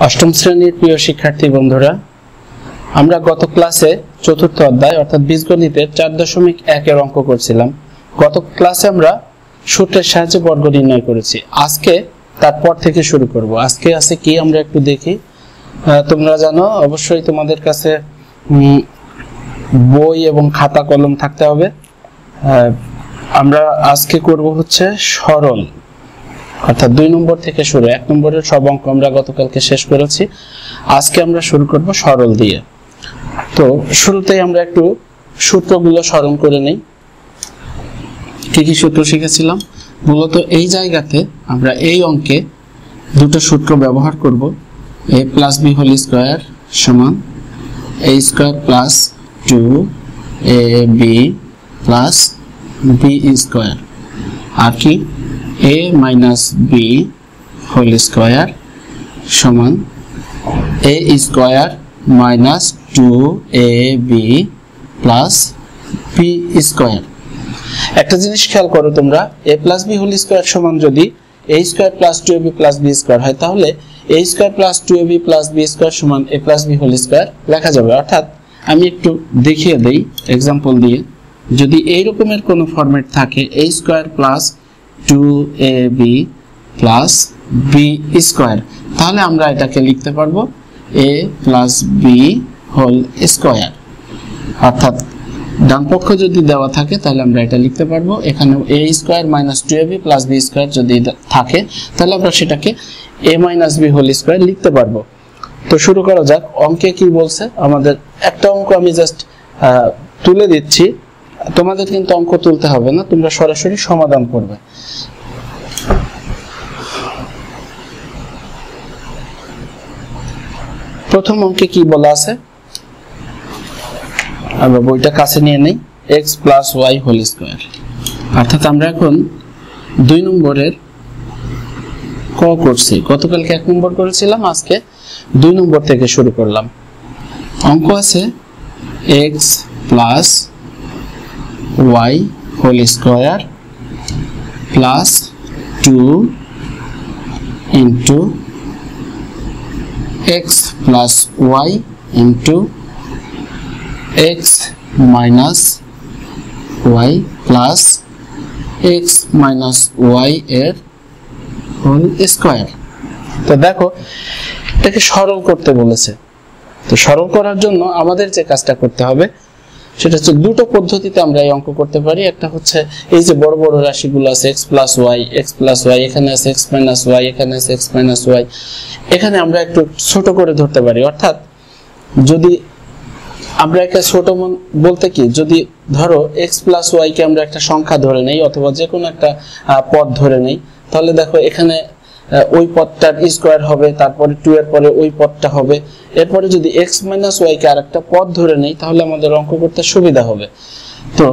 অষ্টম শ্রেণীর প্রিয় শিক্ষার্থী বন্ধুরা, আমরা গত ক্লাসে চতুর্থ অধ্যায় অর্থাৎ বীজগণিতের 4.1 এর অঙ্ক করছিলাম। গত ক্লাসে আমরা সূত্রের সাহায্যে বর্গ নির্ণয় করেছি। আজকে তারপর থেকে শুরু করব। আজকে আছে কি আমরা একটু দেখি। তোমরা জানো অবশ্যই তোমাদের কাছে বই এবং খাতা কলম থাকতে হবে। আমরা আজকে করব হচ্ছে সরল, অর্থাৎ 2 নম্বর থেকে শুরু। 1 নম্বরের সব অঙ্ক আমরা গতকালকে শেষ করেছি। আজকে আমরা শুরু করব সরল দিয়ে। তো শুরুতেই আমরা একটু সূত্রগুলো স্মরণ করে নেই। কি কি সূত্র শিখেছিলাম? মূলত এই জায়গাতে আমরা এই অঙ্কে দুটো সূত্র ব্যবহার করব। a + b হোল স্কয়ার সমান a square plus 2ab plus b square, আর কি a minus b whole square সমান a square minus 2ab plus b square. একটা জিনিস খেয়াল করো তোমরা, a plus b whole square সমান যদি a square plus 2ab plus b square হয়, তাহলে a square plus 2ab plus b square সমান a plus b whole square লেখা যাবে। অর্থাৎ আমি একটু দেখিয়ে দেই এক্সাম্পল দিয়ে। যদি এই রকমের কোনো ফরম্যাট থাকে a square plus 2ab plus b square, তাহলে আমরা এটাকে লিখতে পারবো a plus b whole square. অর্থাৎ ডান পক্ষ যদি দেওয়া থাকে তাহলে আমরা এটা লিখতে পারবো। এখানে a square minus 2ab plus b square যদি থাকে তাহলে আমরা সেটাকে a minus b whole square লিখতে পারবো। তো শুরু করা যাক। অঙ্কে কি বলছে আমাদের? একটা অঙ্ক আমি জাস্ট তুলে দিচ্ছি, তোমাদের কিন্তু অঙ্ক তুলতে হবে না, তোমরা সরাসরি সমাধান করবে। প্রথম অঙ্কে কি বলা আছে আমরা বইটা কাছে নিয়ে নেই। x plus y whole square. অর্থাৎ আমরা এখন 2 নম্বরের ক করছি। গতকালকে 1 নম্বর করেছিলাম, আজকে 2 নম্বর থেকে শুরু করলাম। অঙ্ক আছে x plus y whole square plus 2 into x plus y into x minus y plus x minus y এর হোল স্কয়ার। তো দেখো এটাকে সরল করতে বলেছে। তো সরল করার জন্য আমাদের যে কাজটা করতে হবে সেটা হচ্ছে দুটো পদ্ধতিতে আমরা এই অঙ্ক করতে পারি। একটা হচ্ছে এই যে বড় বড় রাশিগুলো আছে x প্লাস y, এখানে আছে x মাইনাস y, এখানে আছে x মাইনাস y, এখানে আমরা একটু ছোট করে ধরতে পারি। অর্থাৎ যদি আমরা একটা ছোট বলতে কি, যদি ধরো x প্লাস y কে আমরা একটা সংখ্যা ধরে নেই অথবা যে কোনো একটা পদ ধরে নেই, তাহলে দেখো এখানে ওই পদটার স্কয়ার হবে, তারপরে 2 এর পরে ওই পদটা হবে। এরপরে যদি x মাইনাস y কে আরেকটা পদ ধরে নেই তাহলে আমাদের অঙ্ক করতে সুবিধা হবে। তো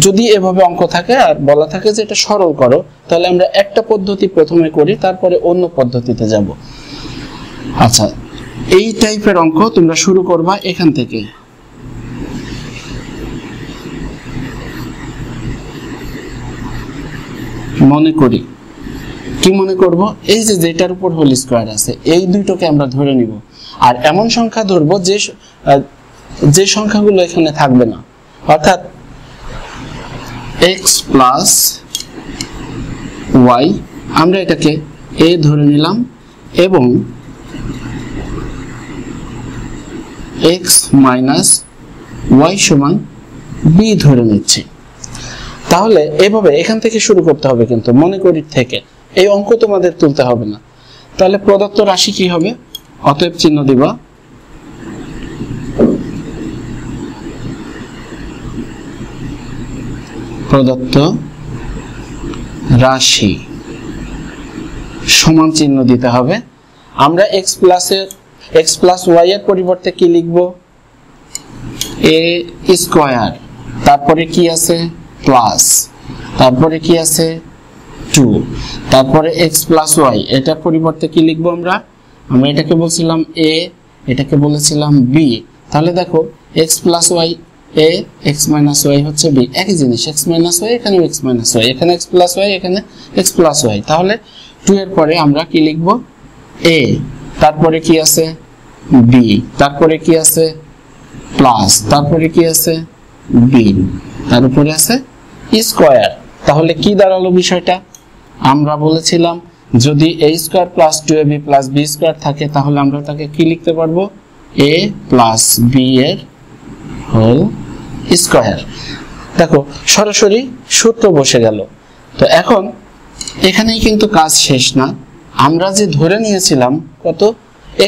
যদি এভাবে অঙ্ক থাকে আর বলা থাকে যে এটা সরল করো, তাহলে আমরা একটা পদ্ধতি প্রথমে করি, তারপরে অন্য পদ্ধতিতে যাব। আচ্ছা, এই টাইপের অঙ্ক তোমরা শুরু করবা এখান থেকে। মনে করি কি মনে করব, এই যে যেটার উপর হোল স্কয়ার আছে এই দুটোকে আমরা ধরে নিব, আর এমন সংখ্যা ধরব যে সংখ্যাগুলো এখানে থাকবে না। অর্থাৎ x প্লাস y আমরা এটাকে a ধরে নিলাম এবং x মাইনাস y সমান b ধরে নিচ্ছি। তাহলে এভাবে এখান থেকে শুরু করতে হবে, কিন্তু মনে করি থেকে এই অঙ্ক তোমাদের তুলতে হবে না। তাহলে প্রদত্ত রাশি কি হবে? অতএব চিহ্ন দিবা প্রদত্ত রাশি সমান চিহ্ন দিতে হবে। আমরা x প্লাস y এর পরিবর্তে কি লিখব? a স্কয়ার, তারপরে কি আছে প্লাস, তারপরে কি আছে 2, তারপরে x প্লাস y, এটার পরিবর্তে কি লিখব আমরা এটাকে বলছিলাম a, এটাকে বলেছিলাম b। তাহলে দেখো x plus y a, x minus y হচ্ছে b, একই জিনিস। x মাইনাস y এখানে x মাইনাস y, এখানে x প্লাস y, এখানে x প্লাস y। তাহলে 2 এর পরে আমরা কি লিখব? a তারপরে কি আছে বি, তারপরে কি আছে প্লাস, তারপরে কি আছে বি, তার উপরে আছে স্কয়ার। তাহলে কি দাঁড়ালো বিষয়টা? আমরা বলেছিলাম যদি a square plus 2ab plus b square থাকে তাহলে আমরা তাকে কি লিখতে পারবো? a প্লাস b এর হোল স্কয়ার। দেখো সরাসরি সূত্র বসে গেল। তো এখন এখানেই কিন্তু কাজ শেষ না। আমরা যে ধরে নিয়েছিলাম কত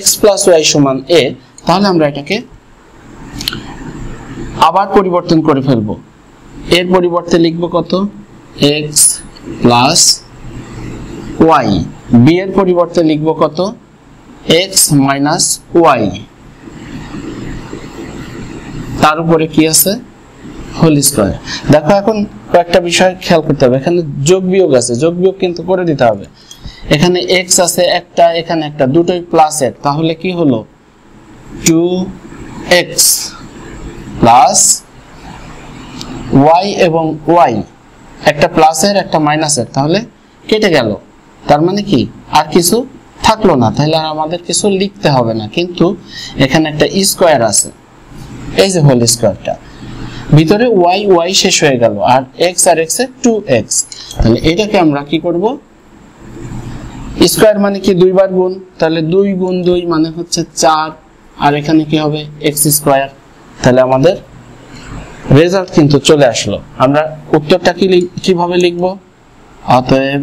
x প্লাস y সমান a, তাহলে আমরা এটাকে আবার পরিবর্তন করে ফেলবো। এর পরিবর্তে লিখবো কত x প্লাস y, b এর পরিবর্তে লিখবো কত x মাইনাস y, তার উপরে কি আছে হোল স্কয়ার। দেখো এখন কয়েকটা বিষয় খেয়াল করতে হবে। এখানে যোগ বিয়োগ আছে, যোগ বিয়োগ কিন্তু করে দিতে হবে। এখানে x আছে একটা, এখানে একটা, দুটোই প্লাসের, তাহলে কি হলো 2x প্লাস y এবং y, একটা প্লাসের একটা মাইনাসের, তাহলে কেটে গেল। তার মানে কি আর কিছু থাকলো না, তাহলে আর আমাদের কিছু লিখতে হবে না। কিন্তু এখানে একটা স্কয়ার আছে, এই যে হোল স্কয়ারটা, ভিতরে y y শেষ হয়ে গেল, আর x আর x এ 2x। তাহলে এটাকে আমরা কি করব? স্কয়ার মানে কি দুইবার গুণ, তাহলে 2 গুণ 2 মানে হচ্ছে 4, আর এখানে কি হবে x স্কয়ার। তাহলে আমাদের রেজাল্ট কিন্তু চলে আসলো। আমরা উত্তরটা কিভাবে লিখব? অতএব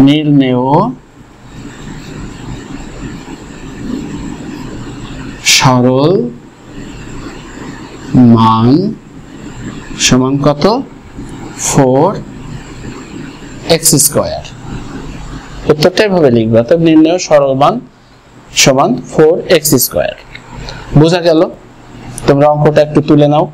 নির্ণেয় সরল মান সমান কত 4x স্কয়ার। উত্তরটা এভাবে লিখবো, অর্থাৎ নির্ণেয় সরল মান সমান 4x স্কয়ার। বোঝা গেল? তোমরা অঙ্কটা একটু তুলে নাও,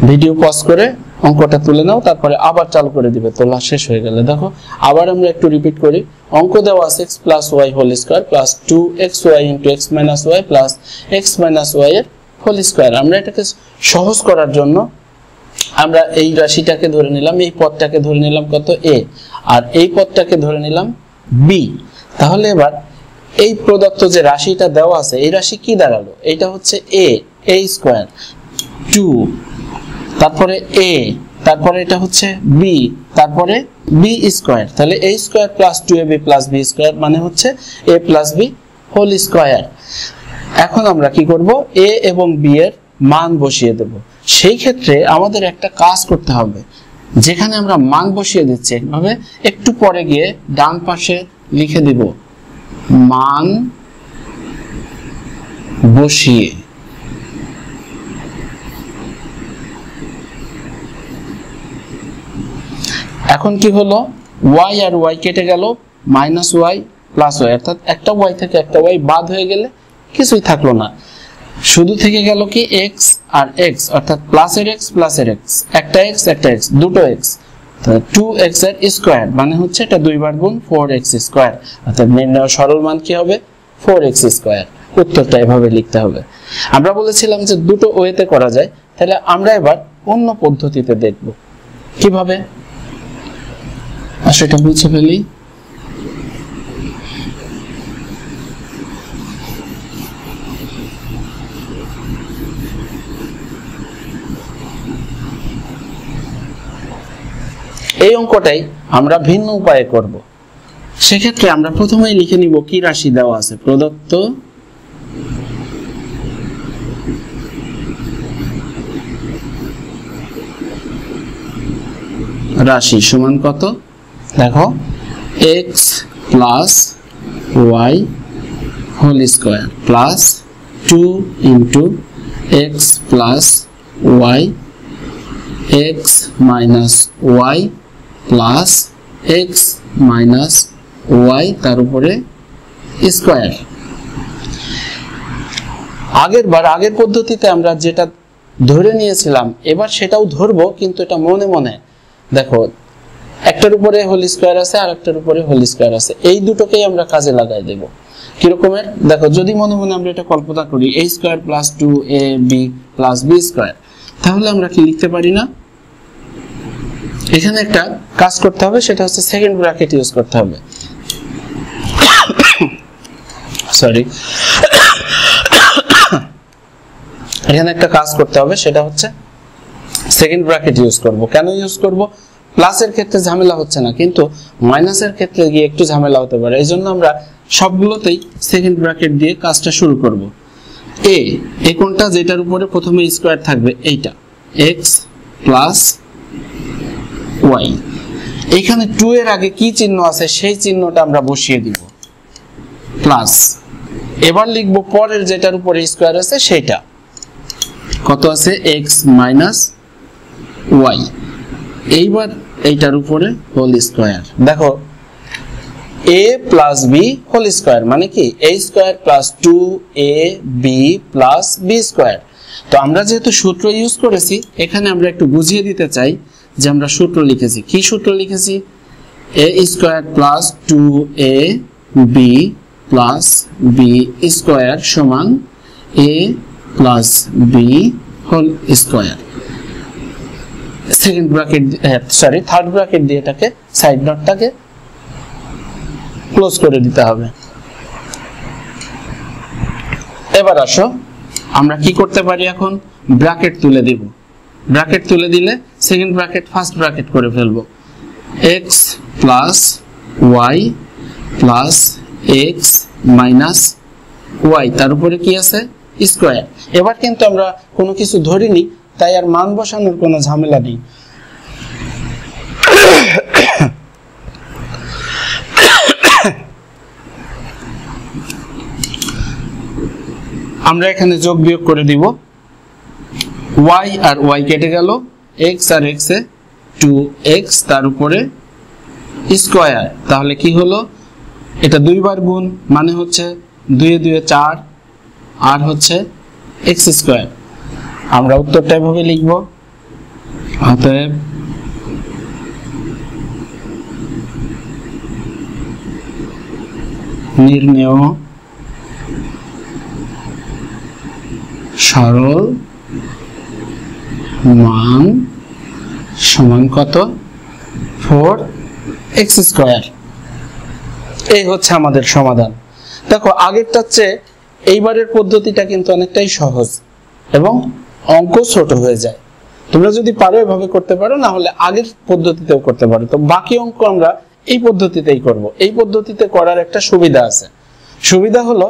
ভিডিও পজ করে অঙ্কটা তুলে নাও, তারপরে আবার চালু করে দিবে, তোলা শেষ হয়ে গেলে। দেখো আবার আমরা একটু রিপিট করি। অঙ্ক দেওয়া আছে x plus y whole square plus 2xy into x minus y plus x minus y এর হোল স্কয়ার। আমরা এটাকে সহজ করার জন্য আমরা এই রাশিটাকে ধরে নিলাম, এই পদটাকে ধরে নিলাম কত a, আর এই পদটাকে ধরে নিলাম b। তাহলে এবার এই প্রদত্ত যে রাশিটা দেওয়া আছে, এই রাশি কি দাঁড়ালো? এটা হচ্ছে a স্কয়ার, 2, তারপরে a, তারপরে এটা হচ্ছে b, তারপরে b স্কয়ার। তাহলে a square plus 2ab plus b square মানে হচ্ছে a plus b whole square. এখন আমরা কি করব? a এবং b এর মান বসিয়ে দেব। সেই ক্ষেত্রে আমাদের একটা কাজ করতে হবে, যেখানে আমরা মান বসিয়ে দিচ্ছি এইভাবে, একটু পরে গিয়ে ডান পাশে লিখে দিব মান বসিয়ে। এখন কি হলো? y আর y কেটে গেল, মাইনাস y প্লাস y, অর্থাৎ একটা y থেকে একটা y বাদ হয়ে গেলে কিছুই থাকলো না, শুধু থেকে গেল কি x আর x, অর্থাৎ প্লাসের x প্লাসের x, একটা x একটা x, দুটো x, তাহলে 2x এর স্কয়ার মানে হচ্ছে এটা দুইবার গুণ 4x স্কয়ার। অর্থাৎ নির্ণেয় সরল মান কি হবে? 4x square. উত্তরটা এভাবে লিখতে হবে। আমরা বলেছিলাম যে দুটো ওয়েতে করা যায়, তাহলে আমরা এবার অন্য পদ্ধতিতে দেখব কিভাবে। আসলে এটা বুঝে ফেলি। এই অঙ্কটাই আমরা ভিন্ন উপায়ে করব। সেক্ষেত্রে আমরা প্রথমেই লিখে নিব কি রাশি দেওয়া আছে। প্রদত্ত রাশি সমান কত? দেখো x plus y whole square plus 2 into x plus y, x minus y plus x minus y, তার উপরে স্কয়ার। আগের পদ্ধতিতে আমরা যেটা ধরে নিয়েছিলাম এবার সেটাও ধরবো, কিন্তু এটা মনে মনে। দেখো একটার উপরে হোল স্কয়ার আছে আর একটার উপরে হোল স্কয়ার আছে, এই দুটোকেই আমরা কাজে লাগাই দেব। কিরকমের? দেখো যদি মনে মনে আমরা এটা কল্পনা করি a square plus 2ab plus b square, তাহলে আমরা কি লিখতে পারি না? এখানে একটা কাজ করতে হবে, সেটা হচ্ছে সেকেন্ড ব্র্যাকেট ইউজ করতে হবে। সরি, এখানে একটা কাজ করতে হবে, সেটা হচ্ছে সেকেন্ড ব্র্যাকেট ইউজ করব। কেন ইউজ করব? প্লাসের ক্ষেত্রে ঝামেলা হচ্ছে না, কিন্তু মাইনাসের ক্ষেত্রে গিয়ে একটু ঝামেলা হতে পারে। এই জন্য আমরা সবগুলোতেই সেকেন্ড ব্র্যাকেট দিয়ে কাজটা শুরু করব। এ কোনটা, যেটার উপরে প্রথমে স্কোয়ার থাকবে, এইটা এক্স প্লাস ওয়াই। এখানে 2 এর আগে কি চিহ্ন আছে সেই চিহ্নটা আমরা বসিয়ে দিব, প্লাস। এবার লিখব পরের যেটার উপরে স্কোয়ার আছে সেইটা, কত আছে, এক্স মাইনাস ওয়াই। এইবার এইটার উপরে হোল স্কোয়ার। দেখো a plus B whole square মানে কি a square plus 2ab plus B square. তো আমরা যেহেতু সূত্র ইউজ করেছি, এখানে আমরা একটু বুঝিয়ে দিতে চাই যে আমরা সূত্র লিখেছি। কি সূত্র লিখেছি? a square plus 2ab plus B square সমান a plus B whole square. Second bracket, sorry third bracket দিয়ে এটাকে সাইড নটটাকে ক্লোজ করে দিতে হবে। এবার আসো আমরা কি করতে পারি, এখন ব্র্যাকেট তুলে দিব। ব্র্যাকেট তুলে দিলে সেকেন্ড ব্র্যাকেট ফার্স্ট ব্র্যাকেট করে ফেলবো। x plus Y plus X minus Y, তার উপরে কি আছে, স্কোয়ার। এবার কিন্তু আমরা কোনো কিছু ধরিনি, তাই আর মান বসানোর কোনো ঝামেলা নেই। আমরা এখানে যোগ বিয়োগ করে দিব, y আর y কেটে গেল, x আর x এ 2x, তার উপরে স্কোয়ার। তাহলে কি হলো, এটা দুইবার গুণ মানে হচ্ছে 2 এ 2 এ 4 আর হচ্ছে x স্কোয়ার। আমরা উত্তরটা এভাবে লিখব, অতএব নির্ণেয় সরল মান সমান কত, 4x স্কোয়ার। এই হচ্ছে আমাদের সমাধান। দেখো আগেরটার চেয়ে এইবারের পদ্ধতিটা কিন্তু অনেকটাই সহজ এবং অঙ্ক ছোট হয়ে যায়। তোমরা যদি পারো এভাবে করতে পারো, না হলে আগের পদ্ধতিতেও করতে পারো। তো বাকি অঙ্ক আমরা এই পদ্ধতিতেই করব। এই পদ্ধতিতে করার একটা সুবিধা আছে, সুবিধা হলো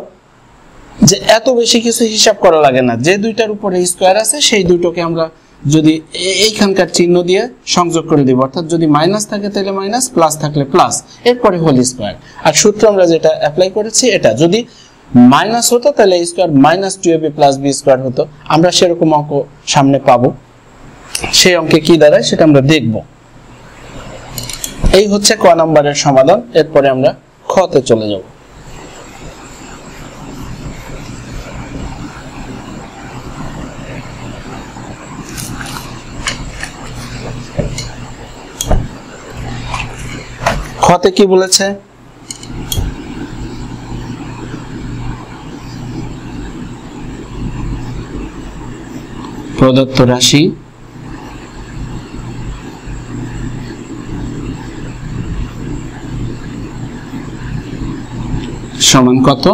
যে এত বেশি কিছু হিসাব করা লাগে না। যে দুইটার উপরে স্কোয়ার আছে সেই দুটোকে আমরা যদি এইখানকার চিহ্ন দিয়ে সংযোগ করে দিব, অর্থাৎ যদি মাইনাস থাকে তাহলে মাইনাস, প্লাস থাকলে প্লাস, এরপরে হোল স্কোয়ার। আর সূত্র আমরা যেটা অ্যাপ্লাই করেছি, এটা যদি মাইনাস হতো তাহলে square minus 2ab plus B square হতো। আমরা সেরকম অঙ্ক সামনে পাবো, সেই অঙ্কে কি দাঁড়ায় সেটা আমরা দেখব। এই হচ্ছে ক নাম্বারের সমাধান। এরপরে আমরা খতে চলে যাব। খতে কি বলেছে, প্রদত্ত রাশি সমান কত,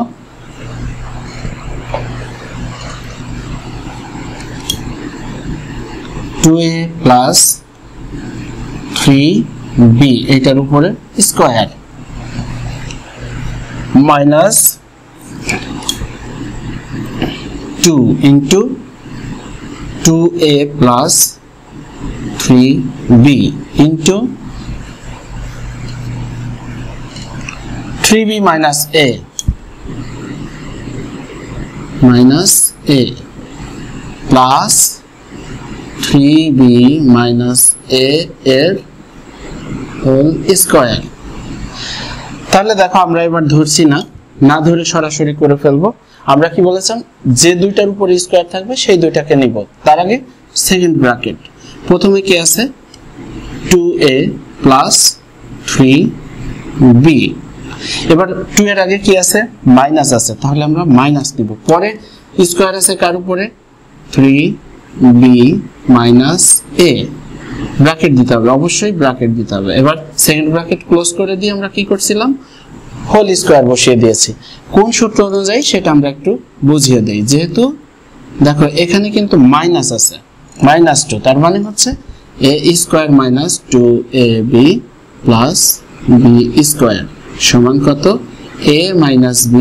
2a প্লাস 3b এটার উপরে square minus 2 into 2a plus 3b into 3b minus a plus 3b minus a এর হোল স্কয়ার। তাহলে দেখো আমরা এবার ধরছি না ধরে সরাসরি করে ফেলবো। আমরা কি বলেছিলাম, যে দুইটার উপর স্কয়ার থাকবে সেই দুইটাকে নিব। তার আগে সেকেন্ড ব্র্যাকেট, প্রথমে কি আছে 2a plus 3b, এবার 2 এর আগে কি আছে, মাইনাস আছে, তাহলে আমরা মাইনাস দিব। পরে স্কয়ার আছে কার উপরে, 3b minus a, ব্র্যাকেট দিতে হবে, অবশ্যই ব্র্যাকেট দিতে হবে। এবার সেকেন্ড ব্র্যাকেট ক্লোজ করে দিয়ে আমরা কি করছিলাম, হোল স্কয়ার বসিয়ে দিয়েছি। কোন সূত্র অনুযায়ী সেটা আমরা একটু বুঝিয়ে দেই। যেহেতু দেখো এখানে কিন্তু মাইনাস আছে, -2, তার মানে হচ্ছে a square minus 2ab plus b square সমান কত? a minus b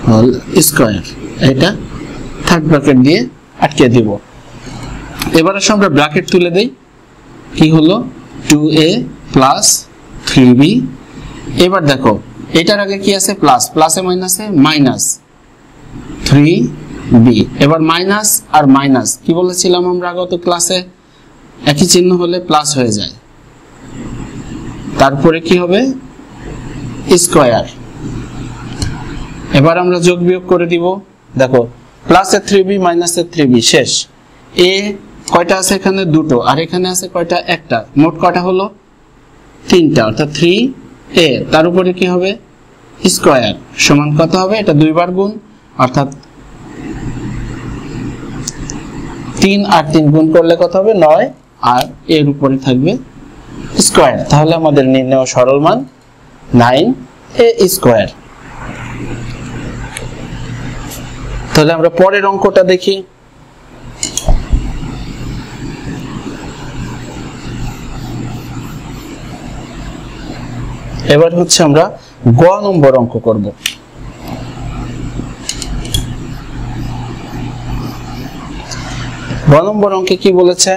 whole square. এটা থার্ড ব্র্যাকেট দিয়ে আটকে দিব। এবার আসলে আমরা ব্র্যাকেট তুলে দেই। কি হলো? 2a plus 3b। এবার দেখো এটার আগে কি আছে? প্লাস, প্লাসে মাইনাসে মাইনাস 3b। এবার মাইনাস আর মাইনাস কি বলেছিলাম আমরা আগত ক্লাসে? একই চিহ্ন হলে প্লাস হয়ে যায়। তারপরে কি হবে? স্কয়ার। এবার আমরা যোগ বিয়োগ করে দিব। দেখো প্লাসে 3b মাইনাসে 3b শেষ। a কয়টা আছে এখানে? দুটো। আর এখানে আছে কয়টা? একটা। মোট কয়টা হলো? 3টা, অর্থাৎ 3a। তার উপরে কি হবে? স্কয়ার সমান কত হবে? এটা দুইবার গুণ, অর্থাৎ 3 আর 3 গুণ করলে কত হবে? 9। আর এর উপরে থাকবে স্কয়ার। তাহলে আমাদের নির্ণেয় সরল মান 9a স্কয়ার। তাহলে আমরা পরের অঙ্কটা দেখি। এবার হচ্ছে আমরা গ নম্বর অঙ্ক করব। গ নম্বর অঙ্কে কি বলেছে?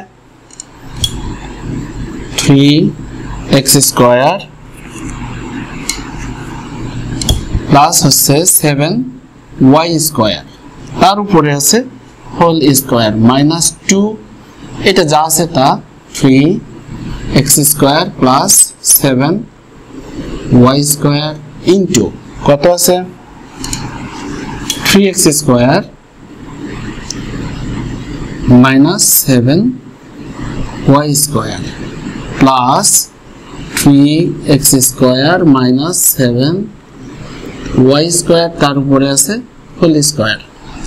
3x স্কয়ার প্লাস হচ্ছে 7y স্কয়ার, তার উপরে আছে হোল স্কয়ার মাইনাস 2। এটা যা আছে তা 3x square plus 7y square into কত আছে? 3x square minus 7y square plus 3x square minus 7y square, তার উপরে আছে হোল স্কয়ার।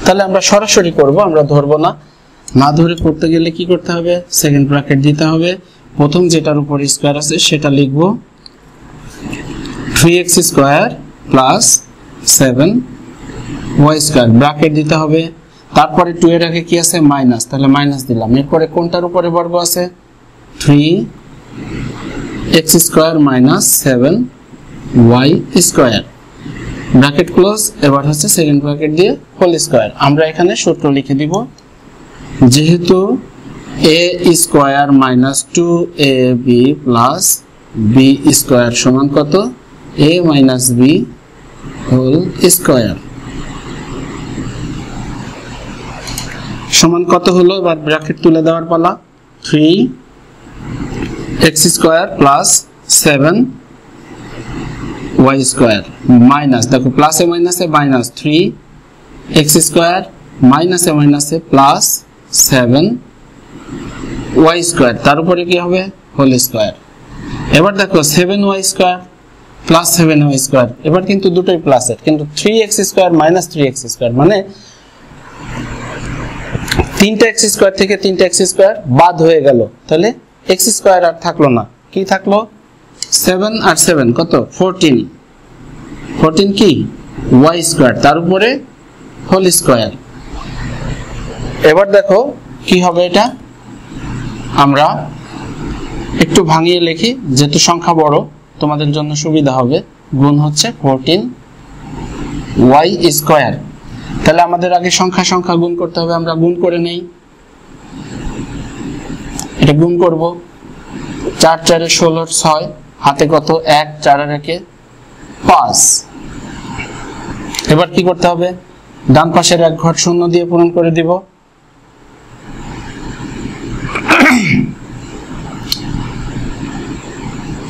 তাহলে আমরা সরাসরি করব, আমরা ধরবো না। না ধরে করতে গেলে কি করতে হবে? সেকেন্ড ব্র্যাকেট দিতে হবে। প্রথম যেটার উপর স্কয়ার আছে সেটা লিখব 3x square plus 7y square, bracket দিতে হবে। তারপরে 2 এর আগে কি আছে? মাইনাস, তাহলে মাইনাস দিলাম। এরপরে কোনটার উপরে বর্গ আছে? 3x square minus 7y square, bracket close. এবার হচ্ছে সেকেন্ড ব্র্যাকেট দিয়ে হোল স্কয়ার। আমরা এখানে সূত্র লিখে দিব। যেহেতু a square minus 2ab plus b square সমান কত? a minus b whole square সমান কত হলো? এবার ব্র্যাকেট তুলে দেওয়ার পালা। 3x square plus 7y square minus, দেখো প্লাসে মাইনাসে মাইনাস 3x স্কয়ার মাইনাসে মাইনাসে প্লাস 7y স্কয়ার, তার উপরে কি হবে? Whole square. এবার দেখো 7y square plus 7y square, এবার কিন্তু দুটোই প্লাসের, কিন্তু 3x square minus 3x square মানে 3টা x স্কয়ার থেকে 3টা x স্কয়ার বাদ হয়ে গেল। তাহলে x স্কয়ার আর থাকলো না। কি থাকলো? 7 আর 7 কত? 14। 14 কি? y স্কয়ার, তার উপরে হোল স্কয়ার। এবার দেখো কি হবে এটা? আমরা একটু ভাঙিয়ে লিখি, যেহেতু সংখ্যা বড় তোমাদের জন্য সুবিধা হবে। গুণ হচ্ছে 14y স্কয়ার। তাহলে আমাদের আগে সংখ্যা সংখ্যা গুণ করতে হবে, আমরা গুণ করে নেই। এটা গুণ করব। 4 4 16 6, হাতে কত? 1, 4 আর 1 5। এবার কি করতে হবে? ডান পাশের এক ঘর শূন্য দিয়ে পূরণ করে দিব।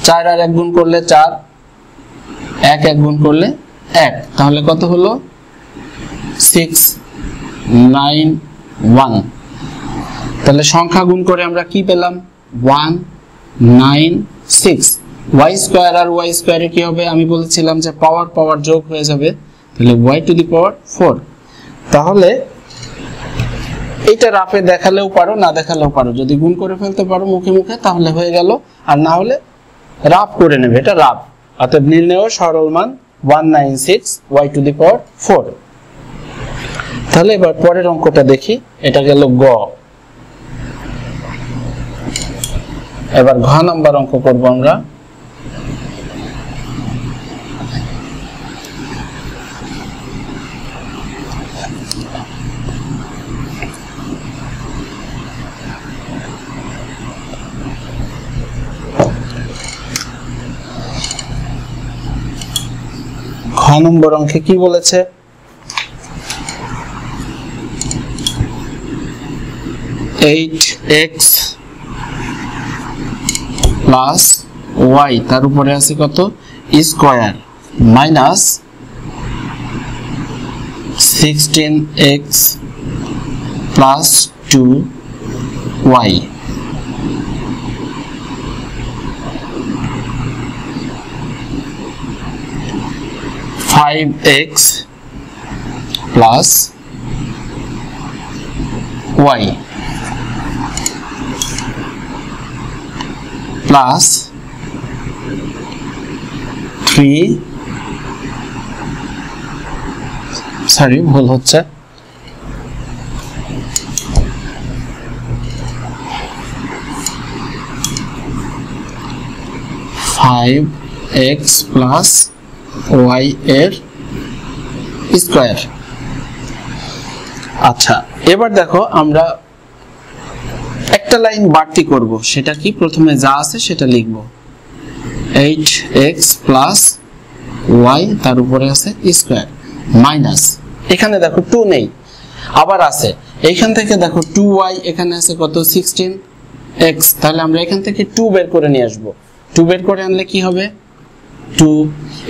4 আর 1 গুণ করলে 4, 1 1 গুণ করলে 1, তাহলে কত হলো? 6 9 1। তাহলে সংখ্যা গুণ করে আমরা কি পেলাম? 1 9 6। y স্কয়ার আর y স্কয়ারে কি হবে? আমি বলেছিলাম যে পাওয়ার পাওয়ার যোগ হয়ে যাবে, তাহলে y টু দি পাওয়ার 4। তাহলে এটা রাফে দেখালেও পারো, না দেখালেও পারো। যদি গুণ করে ফেলতে পারো মুখে মুখে তাহলে হয়ে গেল, আর না হলে রাফ করে নেবে। এটা রাফ, অতএব নির্ণেয় সরল মান 196 y টু দি পাওয়ার 4। তাহলে এবার পরের অঙ্কটা দেখি, এটা গেল গ। এবার ঘ নাম্বার অঙ্ক করব আমরা। ঘ নম্বর অঙ্কে কি বলেছে, 8x প্লাস y তার উপরে আছে কত square minus 16x plus 2y 5x plus y plus 3 sorry ভুল হচ্ছে 5x plus y এর স্কয়ার। আচ্ছা এবার দেখো আমরা একটা লাইন বাড়তি করব, সেটা কি প্রথমে যা আছে সেটা লিখব, 8x plus y তার উপরে আছে স্কয়ার মাইনাস এখানে দেখো 2 নেই আবার আছে, এইখান থেকে দেখো 2y এখানে আছে কত 16x, তাহলে আমরা এখান থেকে 2 বের করে নিয়ে আসব। 2 বের করে আনলে কি হবে 2,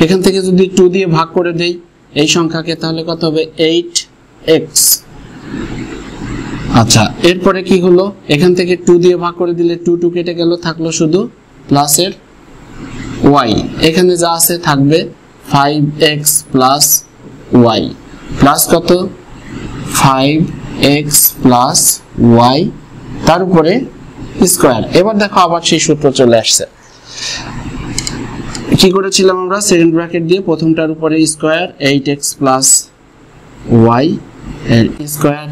এখান থেকে যদি 2 দিয়ে ভাগ করে দেই এই সংখ্যাকে তাহলে কত হবে 8x। আচ্ছা এরপরে কি হলো, এখান থেকে 2 দিয়ে ভাগ করে দিলে 2 2 কেটে গেল, থাকলো শুধু প্লাসের y, এখানে যা আছে থাকবে 5x প্লাস y প্লাস কত 5x প্লাস y তার উপরে স্কয়ার। এবার দেখো আবার সেই সূত্র চলে আসছে, কি করেছিলাম আমরা সেকেন্ড ব্র্যাকেট দিয়ে প্রথমটার উপরে স্কয়ার 8x প্লাস y এর স্কয়ার,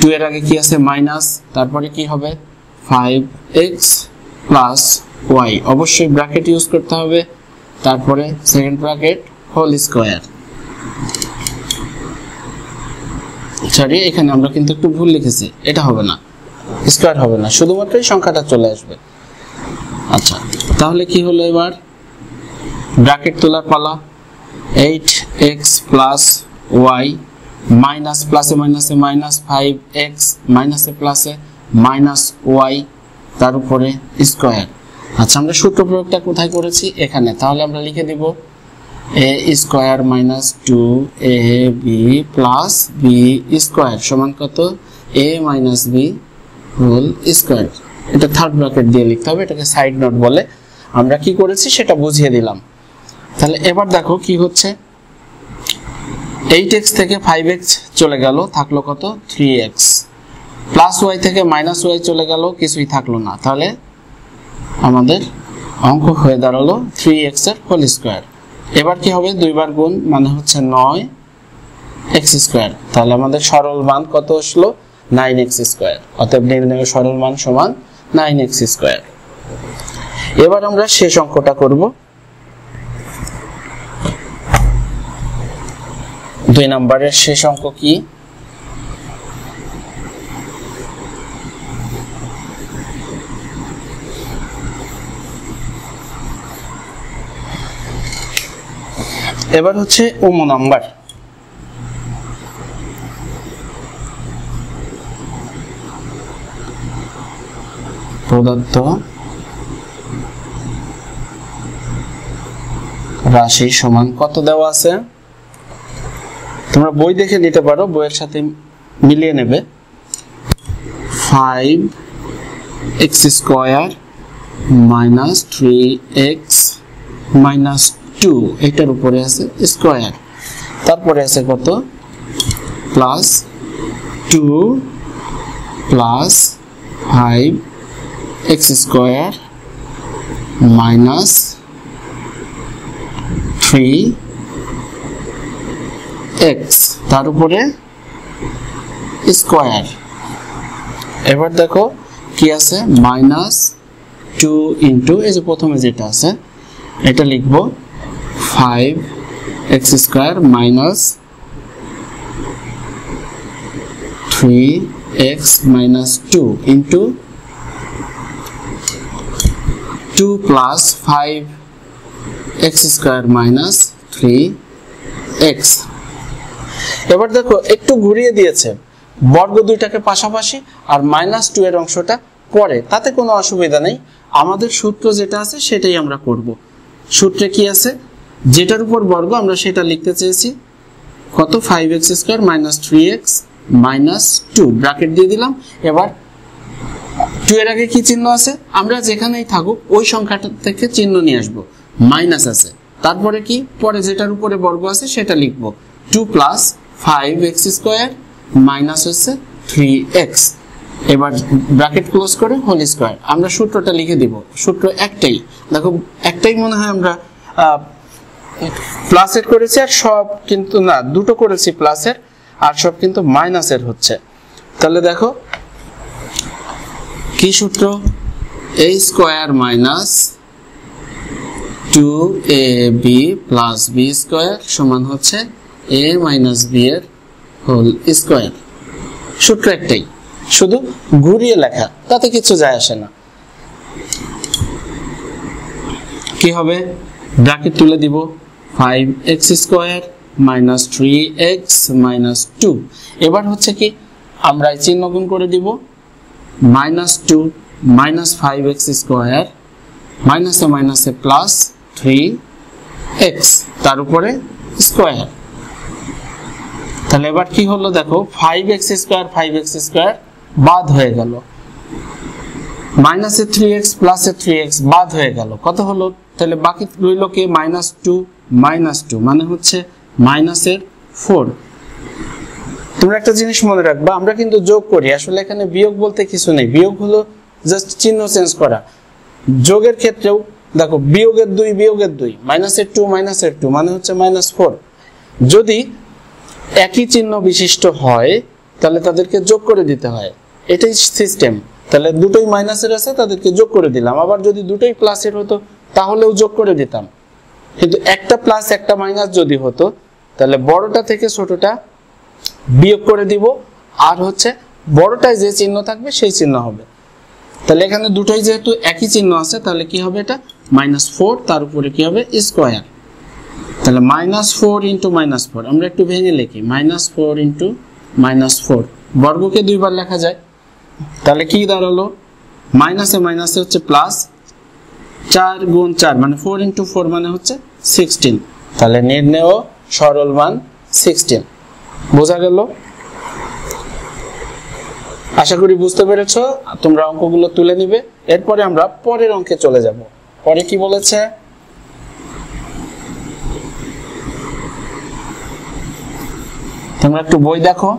2 এর আগে কি আছে মাইনাস, তারপরে কি হবে 5x প্লাস y, অবশ্যই ব্র্যাকেট ইউজ করতে হবে, তারপরে second bracket whole square. Sorry এখানে আমরা কিন্তু একটু ভুল লিখেছি, এটা হবে না, স্কয়ার হবে না, শুধুমাত্র এই সংখ্যাটা চলে আসবে। আচ্ছা তাহলে কি হলো, এবার ব্র্যাকেট তোলার পালা, 8x প্লাস y মাইনাস প্লাসে মাইনাসে মাইনাস 5x মাইনাসে প্লাসে মাইনাস y তার উপরে স্কয়ার। আচ্ছা আমরা সূত্র প্রয়োগটা কোথায় করেছি এখানে, তাহলে আমরা লিখে দিব a square minus 2ab plus b square সমান কত a minus b whole square. এটা থার্ড ব্র্যাকেট দিয়ে লিখতে হবে, এটাকে সাইড নোট বলে। আমরা কি করেছি সেটা বুঝিয়ে দিলাম। তাহলে এবার দেখো কি হচ্ছে, 8x থেকে 5x চলে গেল, থাকলো কত 3x, প্লাস y থেকে মাইনাস y চলে গেল, কিছুই থাকলো না, তাহলে আমাদের অঙ্ক হয়ে দাঁড়ালো 3x এর হোল স্কয়ার। এবার কি হবে 2 বার গুণ মানে হচ্ছে 9x স্কয়ার, তাহলে আমাদের সরল মান কত আসলো 9x স্কয়ার। অতএব নির্ণেয় সরল মান সমান 9x স্কয়ার। এবার আমরা শেষ অঙ্কটা করব, 2 নম্বরের শেষ অঙ্ক কি, এবার হচ্ছে ওমো নাম্বার। প্রদত্ত রাশি সমান কত দেওয়া আছে, তোমরা বই দেখে নিতে পারো, বইয়ের সাথে মিলিয়ে নেবে। 5x square minus 3x minus 2 এটার উপরে আছে স্কয়ার, তারপরে আছে কত plus 2 plus 5x square minus 3x তার উপরে স্কয়ার। এবার দেখো কি আছে -2 ইনটু এই যে প্রথমে যেটা আছে এটা লিখব 5x square minus 3x minus 2 into 2 plus 5x square minus 3x। এবার দেখো একটু ঘুরিয়ে দিয়েছে, বর্গ দুইটাকে পাশাপাশি আর -2 এর অংশটা পরে, তাতে কোনো অসুবিধা নেই। আমাদের সূত্র যেটা আছে সেটাই আমরা করব। সূত্রে কি আছে, যেটার উপর বর্গ আমরা সেটা লিখতে চেয়েছি, কত 5x square minus 3x -2 bracket দিয়ে দিলাম। এবার 2 এর আগে কি চিহ্ন আছে, আমরা যেখানেই থাকুক ওই সংখ্যাটা থেকে চিহ্ন নিয়ে আসব, মাইনাস আছে, তারপরে কি পরে যেটার উপরে বর্গ আছে সেটা লিখব 2 প্লাস 5x স্কয়ার মাইনাস হচ্ছে 3x। এবার ব্র্যাকেট ক্লোজ করে হোল স্কয়ার। আমরা সূত্রটা লিখে দিব, সূত্র একটাই, দেখো একটাই মনে হয় আমরা প্লাসের করেছি, আর সব কিন্তু না, দুটো করেছি প্লাসের আর সব কিন্তু মাইনাসের হচ্ছে। তাহলে দেখো কি সূত্র, a square minus 2ab plus b square সমান হচ্ছে a মাইনাস b এর হোল স্কয়ার। সূত্র একটাই, শুধু ঘুরিয়ে লেখা, তাতে কিছু যায় আসে না। কি হবে, ব্র্যাকেট তুলে দিব 5x square minus 3x minus 2। এবার হচ্ছে কি আমরা এই চিহ্ন গুণ করে দিব, -2 মাইনাস 5x স্কয়ার মাইনাসে মাইনাসে প্লাস 3x তার উপরে স্কয়ার। তাহলে এবার কি হলো দেখো, 5x স্কয়ার বাদ হয়ে গেল, মাইনাসে 3x প্লাসে 3x বাদ হয়ে গেল, কত হলো, তাহলে বাকি রইল কি -2 মানে হচ্ছে -4। তোমরা একটা জিনিস মনে রাখবা, আমরা কিন্তু যোগ করি, আসলে এখানে বিয়োগ বলতে কিছু নেই, বিয়োগ হলো জাস্ট চিহ্ন চেঞ্জ করা। যোগের ক্ষেত্রেও দেখো বিয়োগের 2 -2 মানে হচ্ছে -4। যদি একই চিহ্ন বিশিষ্ট হয় তাহলে তাদেরকে যোগ করে দিতে হয়, এটাই সিস্টেম। তাহলে দুটোই মাইনাসের আছে, তাদেরকে যোগ করে দিলাম। আবার যদি দুটোই প্লাসের হতো তাহলেও যোগ করে দিতাম, কিন্তু একটা প্লাস একটা মাইনাস যদি হতো তাহলে বড়টা থেকে ছোটটা বিয়োগ করে দিব, আর হচ্ছে বড়টায় যে চিহ্ন থাকবে সেই চিহ্ন হবে। তাহলে এখানে দুটোই যেহেতু একই চিহ্ন আছে তাহলে কি হবে, এটা -4 তার উপরে কি হবে স্কয়ার। তাহলে -4 ইনটু -4 আমরা একটু ভেঙে লিখি, -4 ইনটু -4, বর্গকে দুইবার লেখা যায়। তাহলে কি দাঁড়ালো, মাইনাসে মাইনাসে হচ্ছে প্লাস, 4 গুণ 4 মানে 4 ইনটু 4 মানে হচ্ছে 16। তাহলে নির্ণেয় সরল মান 16। বোঝা গেল? আশা করি বুঝতে পেরেছো। তোমরা অঙ্কগুলো তুলে নিবে, এরপরে আমরা পরের অঙ্কে চলে যাব। পরে কি বলেছে, তোমরা একটু বই দেখো।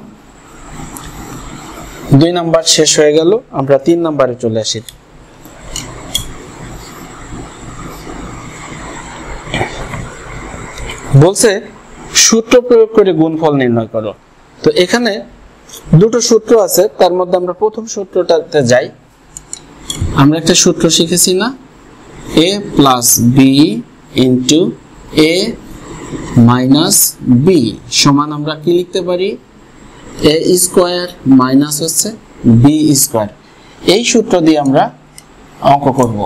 2 নাম্বার শেষ হয়ে গেল, আমরা 3 নাম্বারে চলে আসি। বলছে সূত্র প্রয়োগ করে গুণফল নির্ণয় করো। তো এখানে দুটো সূত্র আছে, তার মধ্যে আমরা প্রথম সূত্রটাতে যাই। আমরা একটা সূত্র শিখেছি না, a plus B into a minus B সমান আমরা কি লিখতে পারি, a স্কয়ার মাইনাস হচ্ছে b স্কয়ার। এই সূত্র দিয়ে আমরা অঙ্ক করব।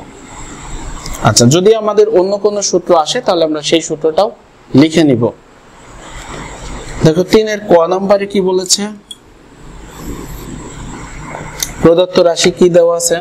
আচ্ছা, যদি আমাদের অন্য কোনো সূত্র আসে তাহলে আমরা সেই সূত্রটাও লিখে নিব। দেখো 3 এর ক নাম্বারে কি বলেছে, প্রদত্ত রাশি কি দেওয়া আছে,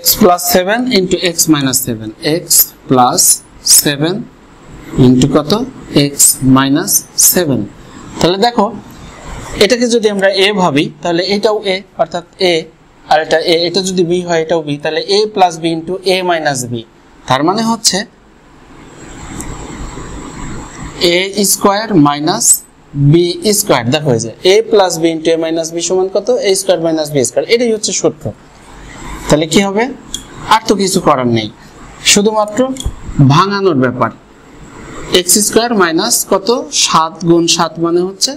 x plus 7 into x minus 7, x plus 7 into কত, x minus 7। তাহলে দেখো এটাকে যদি আমরা a ভাবি তাহলে এটাও a, অর্থাৎ a, আর এটা a, এটা যদি b হয় এটাও b, তাহলে a plus b into a minus b। তার মানে হচ্ছে a square minus b square. দেখো এই যে a plus b into a minus b সমান কত? a square minus b square. এটাই হচ্ছে সূত্র। তাহলে কি হবে? আর তো কিছু করার নেই, শুধুমাত্র ভাঙানোর ব্যাপার। x স্কয়ার মাইনাস কত? 7 গুণ 7 মানে হচ্ছে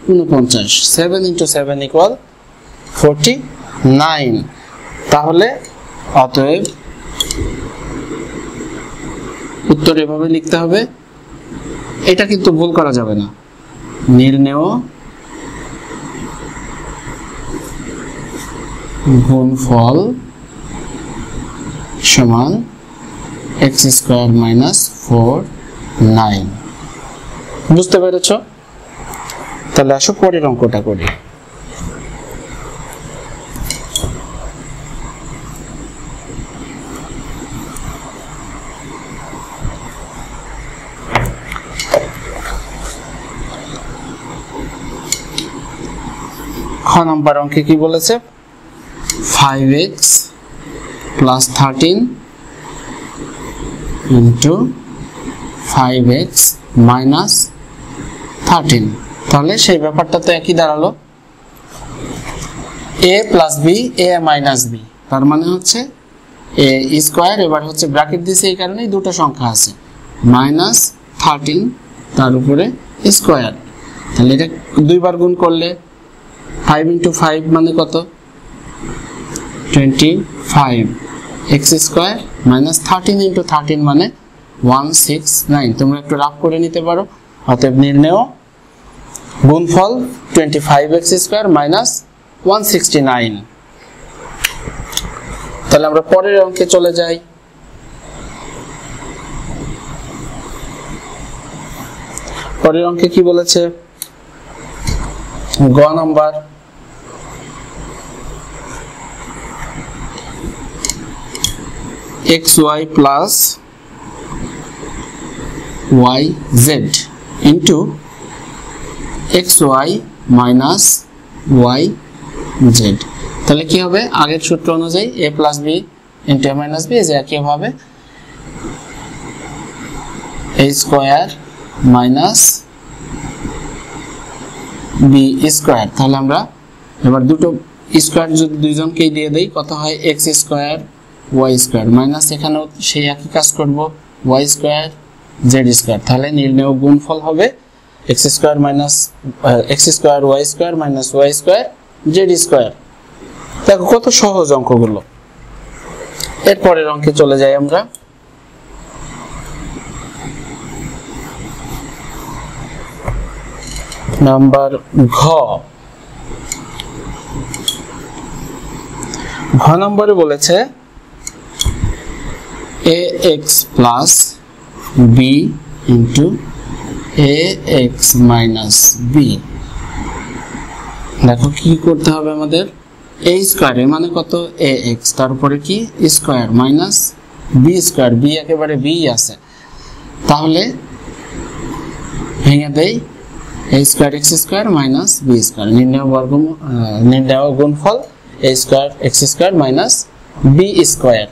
49। 7 ইনটু 7 ইকুয়াল 49। তাহলে অতএব উত্তর এভাবে লিখতে হবে। এটা কিন্তু ভুল করা যাবে না। নির্ণেয় গুণফল সমান x স্কয়ার মাইনাস 49। বুঝতে পেরেছ? তাহলে আসো পরের অঙ্কটা করি। খ নম্বর অঙ্কে কি বলেছে? 5x plus 13 into 5x minus 13। তাহলে সেই ব্যাপারটা তো একই দাঁড়ালো, a plus b a minus b, তার মানে হচ্ছে a স্কয়ার। এবার হচ্ছে ব্র্যাকেট দিয়েছে এই কারণেই দুটো সংখ্যা আছে, মাইনাস 13 তার উপরে স্কয়ার। তাহলে এটা দুইবার গুণ করলে 5 ইন্টু 5 মানে কত? 25। x স্কয়ার মাইনাস 13 ইন্টু 13 মানে 169। তোমরা একটু রাফ করে নিতে পারো। অতএব নির্ণেয় গুণফল 25x স্কয়ার মাইনাস 169। তাহলে আমরা পরের অঙ্কে চলে যাই। পরের অঙ্কে কি বলেছে? গ number, xy plus yz into xy minus yz। তাহলে কি হবে? আগের সূত্র অনুযায়ী a plus b into a minus b যে একই হবে a square minus b square. তাহলে আমরা এবার দুটো স্কয়ার যদি দুইজনকেই দিয়ে দেই, কত হয়? x square y square minus এখানেও সেই একই কাজ করব, y স্কয়ার z স্কয়ার। তাহলে নির্ণেয় গুণফল হবে x square minus x square y square minus y square z square. দেখো কত সহজ অঙ্কগুলো। এরপরের অঙ্কে চলে যাই আমরা। নাম্বার ঘ। ঘ নম্বরে বলেছে ax plus b into ax minus b। দেখো কি করতে হবে আমাদের? a স্কয়ার মানে কত? ax, তারপরে কি square minus b square, b একেবারে b আছে। তাহলে ভেঙে দেই a square x square minus b square. নির্ণেয় গুণফল a square x square minus b square.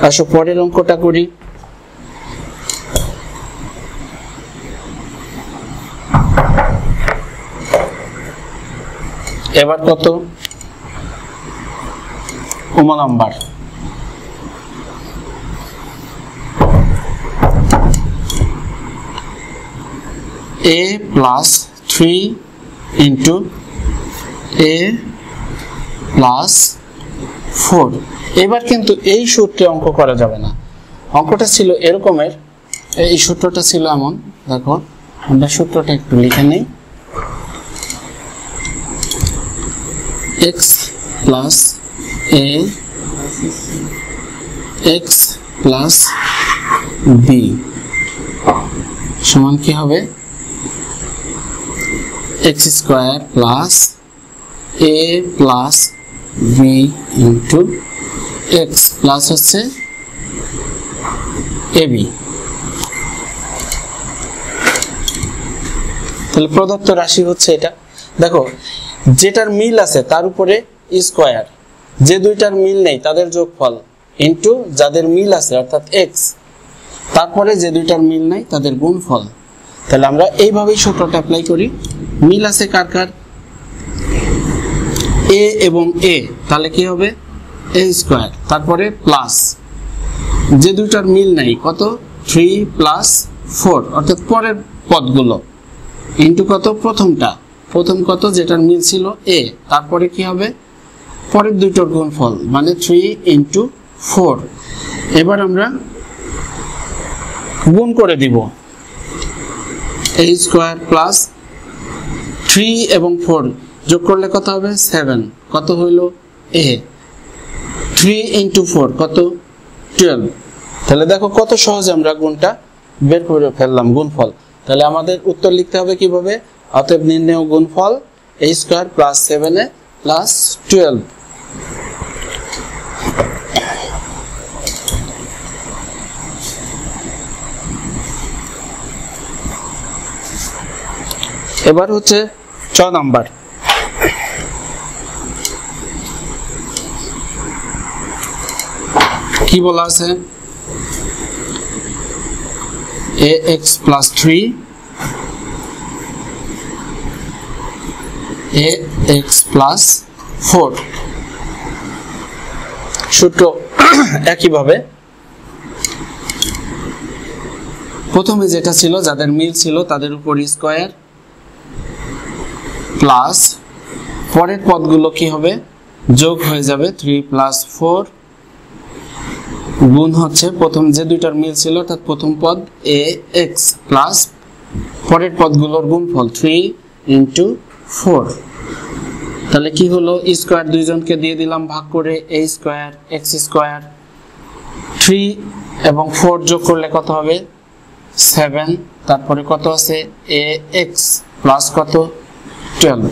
আসো পরের অঙ্কটা করি। এবার কত? Um number, a plus 3 into a plus 4। এবার কিন্তু এই সূত্রে অঙ্ক করা যাবে না। অঙ্কটা ছিল এরকমের, এই সূত্রটা ছিল এমন। দেখো আমরা সূত্রটা একটু লিখে নেই। x plus a x plus b সমান কি হবে? x square plus a plus b into x plus হচ্ছে ab। তাহলে প্রদত্ত রাশি হচ্ছে এটা। দেখো যেটার মিল আছে তার উপরে স্কয়ার, যে দুইটার মিল নেই তাদের যোগফল ইন্টু যাদের মিল আছে অর্থাৎ x, তারপরে যে দুইটার মিল নেই তাদের গুণফল। তাহলে আমরা এইভাবেই সূত্রটা অ্যাপ্লাই করি। মিল আছে কার কার? এ এবং এ, তাহলে কি হবে? এ স্কোয়ার, তারপরে প্লাস যে দুইটার মিল নাই কত? 3 + 4, অর্থাৎ পরের পদগুলো, ইন্টু কত? প্রথম কত যেটার মিল ছিল এ, তারপরে কি হবে? পরের দুইটার গুণফল, মানে 3 × 4। এবার আমরা গুণ করে দিব, a স্কোয়ার প্লাস 3 এবং 4 যোগ করলে কত হবে? 7। কত হইল? a 3 × 4 কত? 12। তাহলে দেখো কত সহজে আমরা গুণটা বের করে ফেললাম, গুণফল। তাহলে আমাদের উত্তর লিখতে হবে কিভাবে? অতএব নির্ণেয় গুণফল a square plus 7a plus 12। এবার হচ্ছে 6 নাম্বার। কি বলা আছে? ax plus 3 ax plus 4 সূত্র একইভাবে প্রথমে যেটা ছিল, যাদের মিল ছিল তাদের উপর স্কয়ার প্লাস পরের পদগুলো কি হবে? যোগ হয়ে যাবে 3 + 4 গুণ হচ্ছে প্রথম যে দুইটার মিল ছিল অর্থাৎ প্রথম পদ ax প্লাস পরের পদগুলোর গুণফল 3 × 4। তাহলে কি হলো? স্কয়ার দুইজনকে দিয়ে দিলাম ভাগ করে, a স্কয়ার x স্কয়ার, 3 এবং 4 যোগ করলে কত হবে? 7। তারপরে কত আছে? ax প্লাস কত? 12।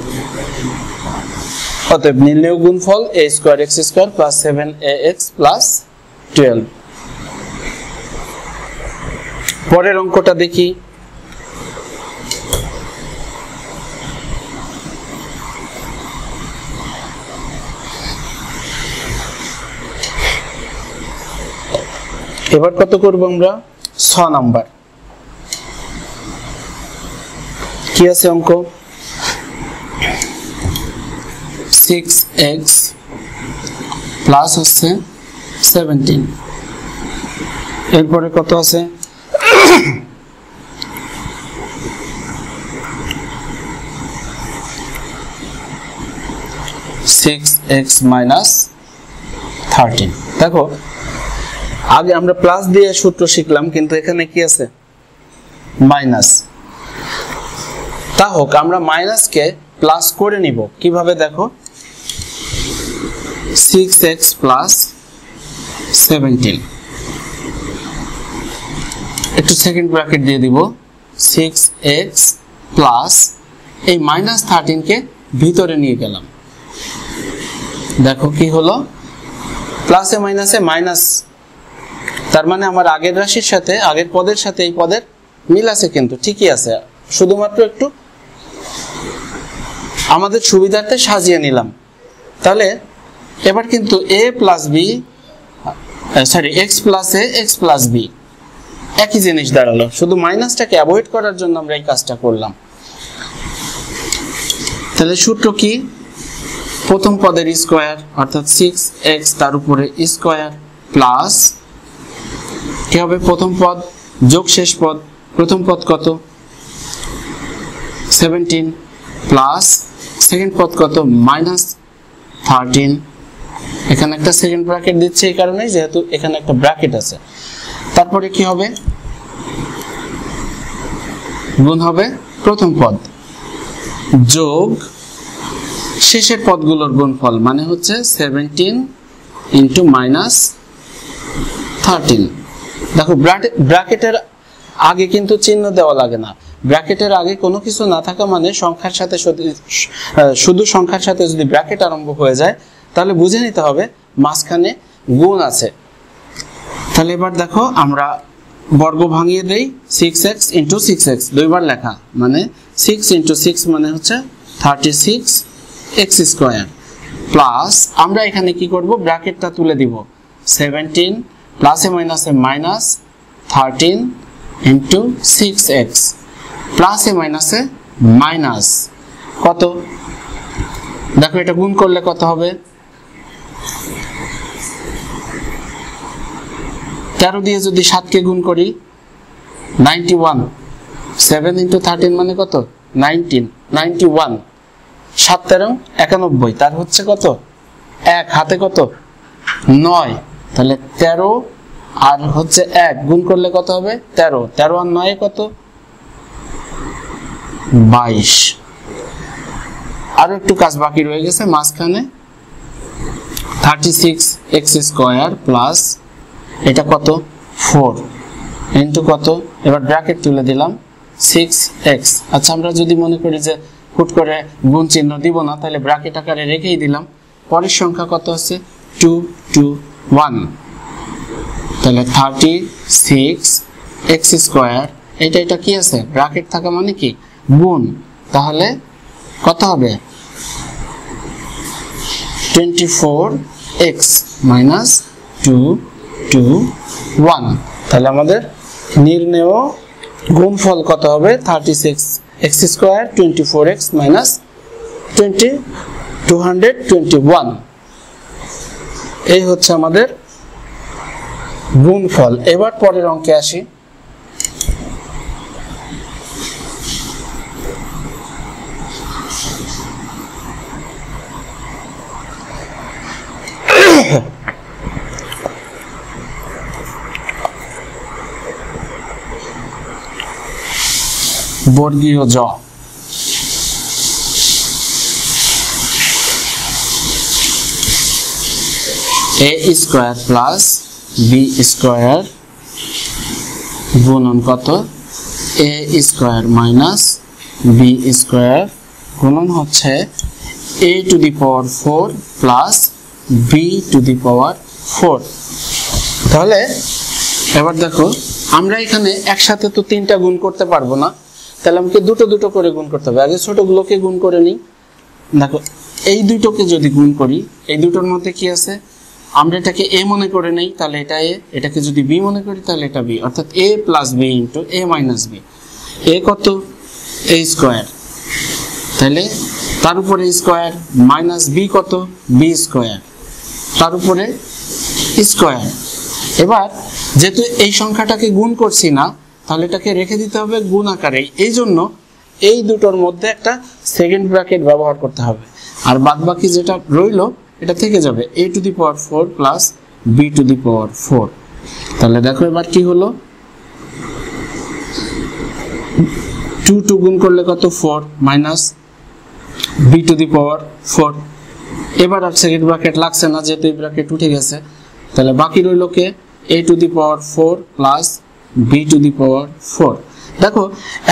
অতএব নির্ণেয় গুণফল a square x square plus 7ax plus 12। পরের অঙ্কটা দেখি। এবার কত করব আমরা? 6 নাম্বার। কি আছে অঙ্ক? 6x প্লাস হচ্ছে 17, এরপরে কত আছে? 6x minus 13। দেখো আগে আমরা প্লাস দিয়ে সূত্র শিখলাম, কিন্তু এখানে কি আছে? মাইনাস। তা হোক, আমরা মাইনাসকে প্লাস করে নিব কিভাবে? দেখো 6x plus 17, একটু সেকেন্ড ব্র্যাকেট দিয়ে দিব, 6x প্লাস এই -13 কে ভিতরে নিয়ে গেলাম। দেখো কি হলো? প্লাসে মাইনাসে মাইনাস, তার মানে আমার আগের রাশির সাথে, আগের পদের সাথে এই পদের মিল আছে, কিন্তু ঠিকই আছে, শুধুমাত্র একটু আমাদের সুবিধার্থে সাজিয়ে নিলাম। তাহলে এবার কিন্তু a plus b, sorry x plus a x plus b একই জিনিস দাঁড়ালো, শুধু মাইনাসটাকে অ্যাভয়েড করার জন্য আমরা এই কাজটা করলাম। তাহলে সূত্র কি? প্রথম পদের স্কয়ার অর্থাৎ 6x তার উপরে স্কয়ার প্লাস কি হবে? প্রথম পদ যোগ শেষ পদ, প্রথম পদ কত? 17 প্লাস সেকেন্ড পদ কত? -13। এখানে একটা সেকেন্ড ব্র্যাকেট দিচ্ছে এই কারণে যেহেতু এখানে একটা ব্র্যাকেট আছে। তারপরে কি হবে? গুণ হবে প্রথম পদ যোগ শেষের পদগুলোর গুণফল, মানে হচ্ছে 17 × -13। দেখো ব্র্যাকেটের আগে কিন্তু চিহ্ন দেওয়া লাগে না, ব্র্যাকেটের আগে কোনো কিছু না থাকা মানে সংখ্যার সাথে শুধু সংখ্যার সাথে যদি ব্র্যাকেট আরম্ভ হয়ে যায় তাহলে বুঝে নিতে হবে মাঝখানে গুণ আছে। তাহলে এবার দেখো আমরা বর্গ ভাঙিয়ে দেই, 6x × 6x দুইবার লেখা, মানে 6 × 6 মানে হচ্ছে 36x স্কয়ার প্লাস আমরা এখানে কি করব? ব্র্যাকেটটা তুলে দিব, 17 প্লাসে মাইনাসে -13 × 6x প্লাস এ মাইনাসে মাইনাস কত, দেখো এটা গুণ করলে কত হবে, 13 দিয়ে যদি 7 কে গুণ করি 91, 7 × 13 মানে কত 19, 91, 7 13 91, তার হচ্ছে কত 1, হাতে কত 9, তাহলে 13 আর হচ্ছে 1 গুণ করলে কত হবে 13, 13 আর 9 কত 22। আর একটু কাজ বাকি রয়ে গেছে মাঝখানে, 36x² প্লাস এটা কত 4 ইনটু কত, এবার ব্র্যাকেট তুলে দিলাম 6x। আচ্ছা আমরা যদি মনে করি যে হুট করে গুণ চিহ্ন দিব না, তাহলে ব্র্যাকেট আকারে রেখেই দিলাম। পরের সংখ্যা কত আছে 2 2 1, তাহলে 36x², এটা কি আছে ব্র্যাকেট থাকা মানে কি গুণ, তাহলে কত হবে 24x মাইনাস 2 2 1, তাহলে আমাদের নির্ণেয় গুণফল কত হবে 36x², 24x মাইনাস 221, এই হচ্ছে আমাদের গুণফল। এবার পরের অঙ্কে আসি। বর্গীয় জ, a² প্লাস b² গুণন কত a² মাইনাস b² গুণন হচ্ছে a⁴ প্লাস b⁴। তাহলে এবার দেখো আমরা এখানে একসাথে তো 3টা গুণ করতে পারবো না, তাহলে আমাকে দুটো দুটো করে গুণ করতে হবে। আগে ছোটগুলোকে গুণ করে নিই। দেখো এই দুটোকে যদি গুণ করি, এই দুটোর মধ্যে কি আছে, আমরা এটাকে a মনে করে নেই, তাহলে এটা a, এটাকে যদি b মনে করি তাহলে এটা b, অর্থাৎ a plus b into a minus b। a কত a², তাহলে তার উপরে স্কয়ার, মাইনাস b কত b², তার উপরে স্কয়ার। এবার যেহেতু এই সংখ্যাটাকে গুণ করছি না, তাহলে এটাকে রেখে দিতে হবে গুণ আকারে, এই জন্য এই দুটোর মধ্যে একটা সেকেন্ড ব্র্যাকেট ব্যবহার করতে হবে, আর বাদ বাকি যেটা রইল এটা থেকে যাবে a⁴ প্লাস b⁴। তাহলে দেখো এবার কি হলো, 2 গুণ করলে কত 4 মাইনাস b⁴। এবার আর সেকেন্ড ব্র্যাকেট লাগছে না, যেহেতু এই ব্র্যাকেট উঠে গেছে, তাহলে বাকি রইল কে a⁴ প্লাস b⁴। দেখো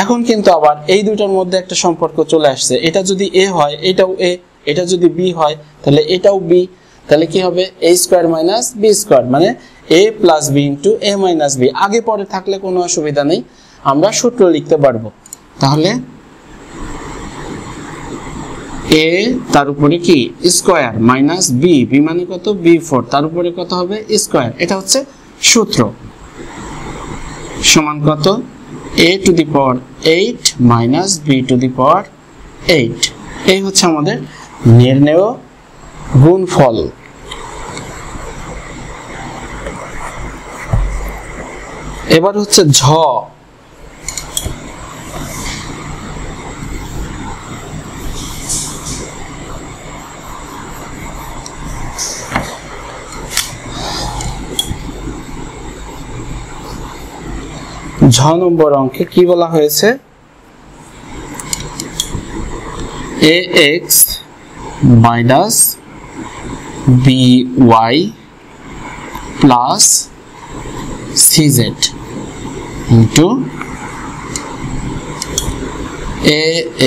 এখন কিন্তু আবার এই দুইটার মধ্যে একটা সম্পর্ক চলে আসছে, এটা যদি a হয় এটাও a, এটা যদি b হয় তাহলে এটাও b, তাহলে কি হবে a² মাইনাস b², মানে a plus b into a minus b। আগে পরে থাকলে কোনো অসুবিধা নেই, আমরা সূত্র লিখতে পারবো। তাহলে a তার উপরে কি স্কয়ার মাইনাস b, b মানে কত b4, তার উপরে কত হবে স্কয়ার, এটা হচ্ছে সূত্র, সমান কত a⁸ মাইনাস b⁸। এই হচ্ছে আমাদের নির্ণেয় গুণফল। এবার হচ্ছে ঝ, নম্বর অঙ্কে কি বলা হয়েছে, ax minus by plus cz into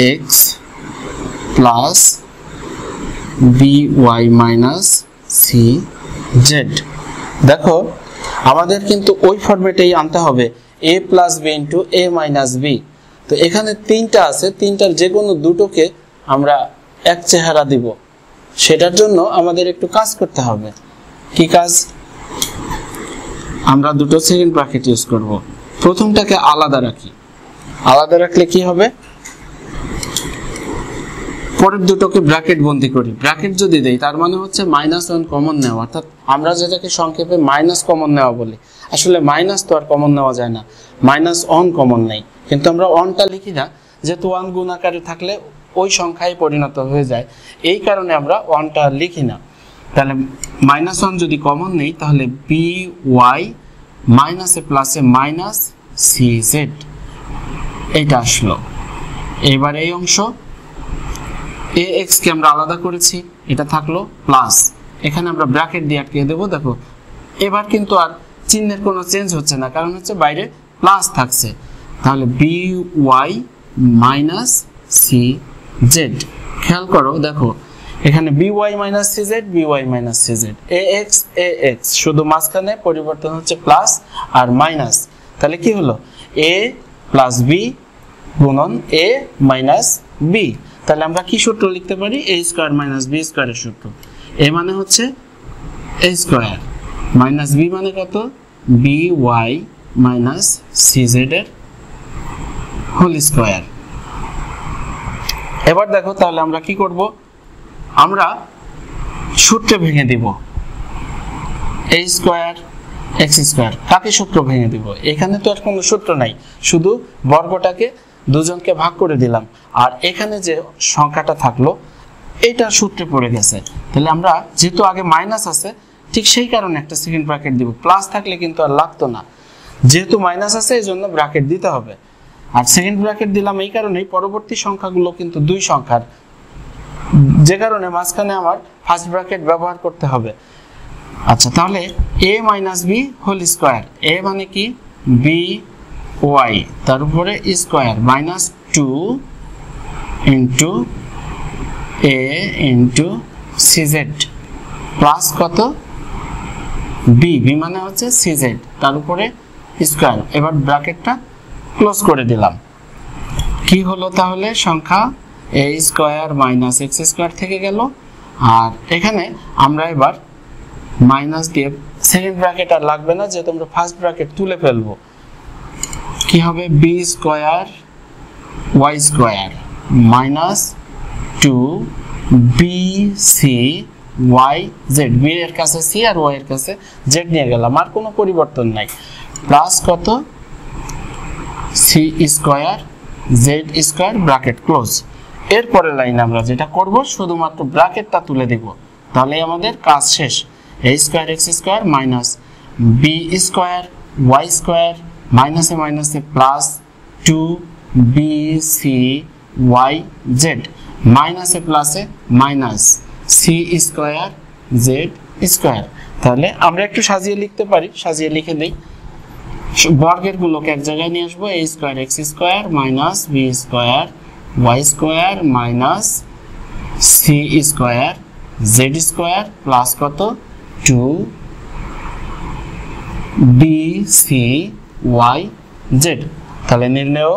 ax plus by minus cz। দেখো আমাদের কিন্তু ওই ফরম্যাটেই আনতে হবে, a plus b into a minus b। তো এখানে 3টা আছে, 3টার যে কোনো দুটোকে আমরা এক চেহারা দিব, সেটার জন্য আমাদের একটু কাজ করতে হবে। কি কাজ, আমরা দুটো সেকেন্ড ব্র্যাকেট ইউজ করব। প্রথমটাকে আলাদা রাখি, আলাদা রাখলে কি হবে, পরের দুটোকে ব্র্যাকেট বন্দি করি, ব্র্যাকেট যদি দেই তার মানে হচ্ছে -1 কমন নেওয়া, অর্থাৎ আমরা যেটাকে সংক্ষেপে মাইনাস কমন নেওয়া বলি, আসলে মাইনাস তো আর কমন নেওয়া যায় না, -1 কমন নেই, কিন্তু আমরা 1টা লিখি না, যেহেতু 1 গুণ আকারে থাকলে ওই সংখ্যায় পরিণত হয়ে যায়, এই কারণে আমরা 1টা লিখি না। তাহলে -1 যদি কমন নেই তাহলে by মাইনাসে প্লাসে -cz এটা আসলো। এবার এই অংশ ax কে আমরা আলাদা করেছি, এটা থাকলো প্লাস, এখানে আমরা ব্র্যাকেট দিয়ে আটকে দেব। দেখো এবার কিন্তু আর চিহ্নের কোনো চেঞ্জ হচ্ছে না, কারণ হচ্ছে বাইরে প্লাস থাকছে, তাহলে by cz। খেয়াল করো, দেখো এখানে by cz ax শুধু মাঝখানে পরিবর্তন হচ্ছে প্লাস আর মাইনাস, তাহলে কি হলো a প্লাস b গুণন a মাইনাস b। তাহলে আমরা কি সূত্র লিখতে পারি, a স্কয়ার মাইনাস b স্কয়ারের সূত্র। a মানে হচ্ছে a স্কয়ার মাইনাস b মানে কত, by মাইনাস cz এর হোল স্কয়ার। এবার দেখো তাহলে আমরা কি করব, আমরা সূত্রে ভেঙে দিব, a স্কয়ার x স্কয়ার, কাকে সূত্র ভেঙে দিব, এখানে তো আর কোনো সূত্র নাই, শুধু বর্গটাকে দুজনকে ভাগ করে দিলাম, আর এখানে যে সংখ্যাটা থাকলো এটা সূত্রে পড়ে গেছে, তাহলে আমরা যেহেতু আগে মাইনাস আছে ঠিক সেই কারণে একটা সেকেন্ড ব্র্যাকেট দিব, প্লাস থাকলে কিন্তু আর লাগতো না, যেহেতু মাইনাস আছে এই জন্য ব্র্যাকেট দিতে হবে। আর সেকেন্ড ব্র্যাকেট দিলাম এই কারণেই পরবর্তী সংখ্যাগুলো কিন্তু দুই সংখ্যার, যে কারণে মাঝখানে আমার ফার্স্ট ব্র্যাকেট ব্যবহার করতে হবে। আচ্ছা তাহলে a minus b whole square, a মানে কি by, তার উপরে square minus 2 into a into cz plus কত b মানে হচ্ছে cz, তার উপরে স্কয়ার। এবার ব্র্যাকেটটা ক্লোজ করে দিলাম, কি হলো তাহলে সংখ্যা a square minus x square থেকে গেল, আর এখানে আমরা এবার মাইনাস দিয়ে সেকেন্ড ব্র্যাকেট আর লাগবে না, যেহেতু আমরা ফার্স্ট ব্র্যাকেট তুলে ফেলবো, কি হবে b square y square minus 2bc yz, b এর কাছে c আর y এর কাছে z নিয়ে গেলাম, আর কোনো পরিবর্তন নাই, প্লাস কত c square z square bracket close. এরপরের লাইনে আমরা যেটা করব শুধুমাত্র ব্র্যাকেটটা তুলে দেব, তাহলে আমাদের কাজ শেষ। a square x square minus b square y square মাইনাসে মাইনাসে প্লাস 2bc yz মাইনাসে প্লাসে minus c square z square. তাহলে আমরা একটু সাজিয়ে লিখতে পারি, সাজিয়ে লিখে দেই, বর্গের গুলোকে এক জায়গায় নিয়ে আসবো, a square x square minus b square y square minus c square z square plus কত 2bc yz। তাহলে নির্ণেয়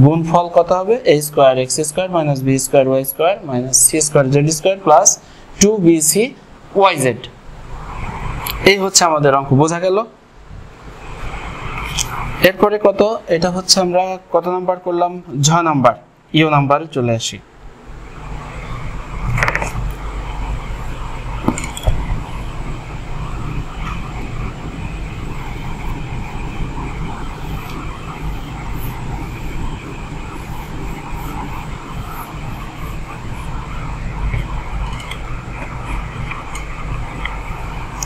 গুণফল কত হবে, a square x square minus b square y square minus c square z square plus 2bc yz। এই হচ্ছে আমাদের অঙ্ক, বোঝা গেল। এরপরে কত, এটা হচ্ছে আমরা কত নাম্বার করলাম, 6 নাম্বার, ইও নাম্বারে চলে আসি।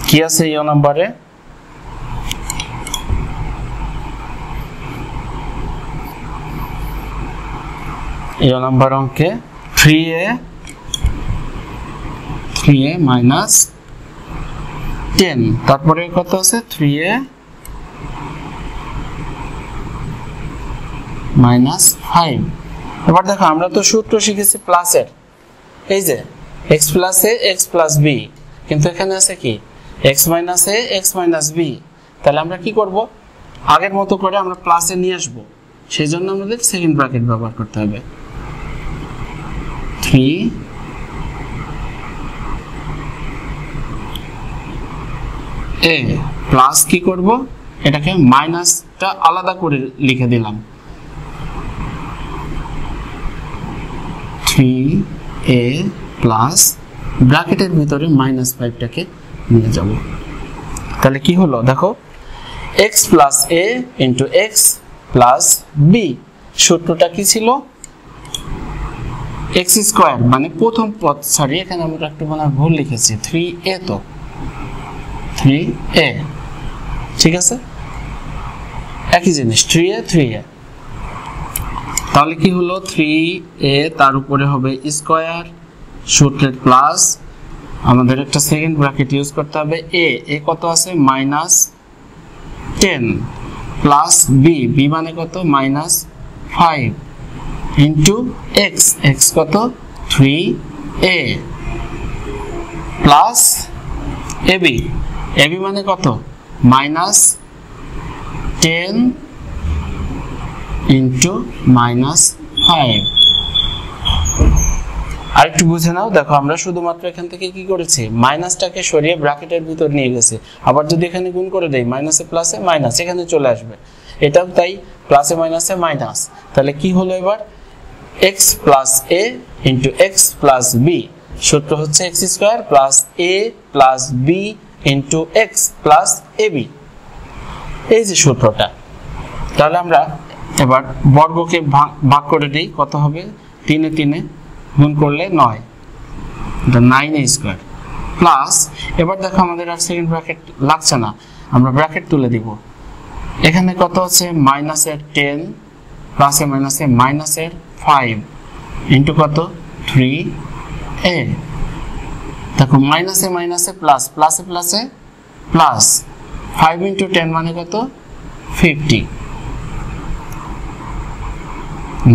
কি আছে ইও নাম্বারে, ইও নাম্বার অঙ্কে 3a মাইনাস 10, তারপরে কত আছে 3a মাইনাস 5। এবার দেখো আমরা তো সূত্র শিখেছি প্লাসের, এই যে x plus a x plus b, কিন্তু এখানে আছে কি x minus a x minus b, তাহলে আমরা কি করব, আগের মতো করে আমরা প্লাসে নিয়ে আসবো, সেই জন্য আমাদের সেকেন্ড ব্র্যাকেট ব্যবহার করতে হবে। 3a প্লাস কি করব, এটাকে মাইনাসটা আলাদা করে লিখে দিলাম, 3a প্লাস ব্র্যাকেটের ভিতরে -5টাকে নিয়ে যাব। তাহলে কি হলো দেখো, x plus a into x plus b, সূত্রটা কি ছিল, x স্কয়ার মানে প্রথম পদ, সরি এখানে আমরা একটু মনে ভুল লিখেছি, 3a, তো 3a, ঠিক আছে, একই জিনিস, 3a, তাহলে কি হলো 3a তার উপরে হবে স্কয়ার, সূত্রের প্লাস, আমাদের একটা সেকেন্ড ব্র্যাকেট ইউজ করতে হবে, a কত আছে -10 প্লাস b মানে কত -5 ইন্টু x কত 3a প্লাস ab মানে কত -10 ইন্টু -5। আর একটু বুঝে নাও, দেখো আমরা শুধুমাত্র এখান থেকে কি করেছি, মাইনাসটাকে সরিয়ে ব্র্যাকেটের ভিতর নিয়ে গেছি। আবার যদি এখানে গুণ করে দেই, মাইনাসে প্লাসে মাইনাস এখানে চলে আসবে, এটাও তাই, প্লাসে মাইনাসে মাইনাস। তাহলে কি হলো এবার, x plus a into x plus b, সূত্র হচ্ছে x square plus a plus b into x plus ab, এই যে সূত্রটা। তাহলে আমরা এবার বর্গকে ভাগ করে দিই, কত হবে 3 এ 3 গুণ করলে 9, এটা 9a স্কয়ার প্লাস, এবার দেখো আমাদের আর সেকেন্ড ব্র্যাকেট লাগছে না, আমরা ব্র্যাকেট তুলে দিব। এখানে কত আছে -10 প্লাসে মাইনাসে -5 ইন্টু কত 3a, দেখো মাইনাসে মাইনাসে প্লাস, প্লাসে প্লাসে প্লাস, 5 ইন্টু 10 মানে কত 50,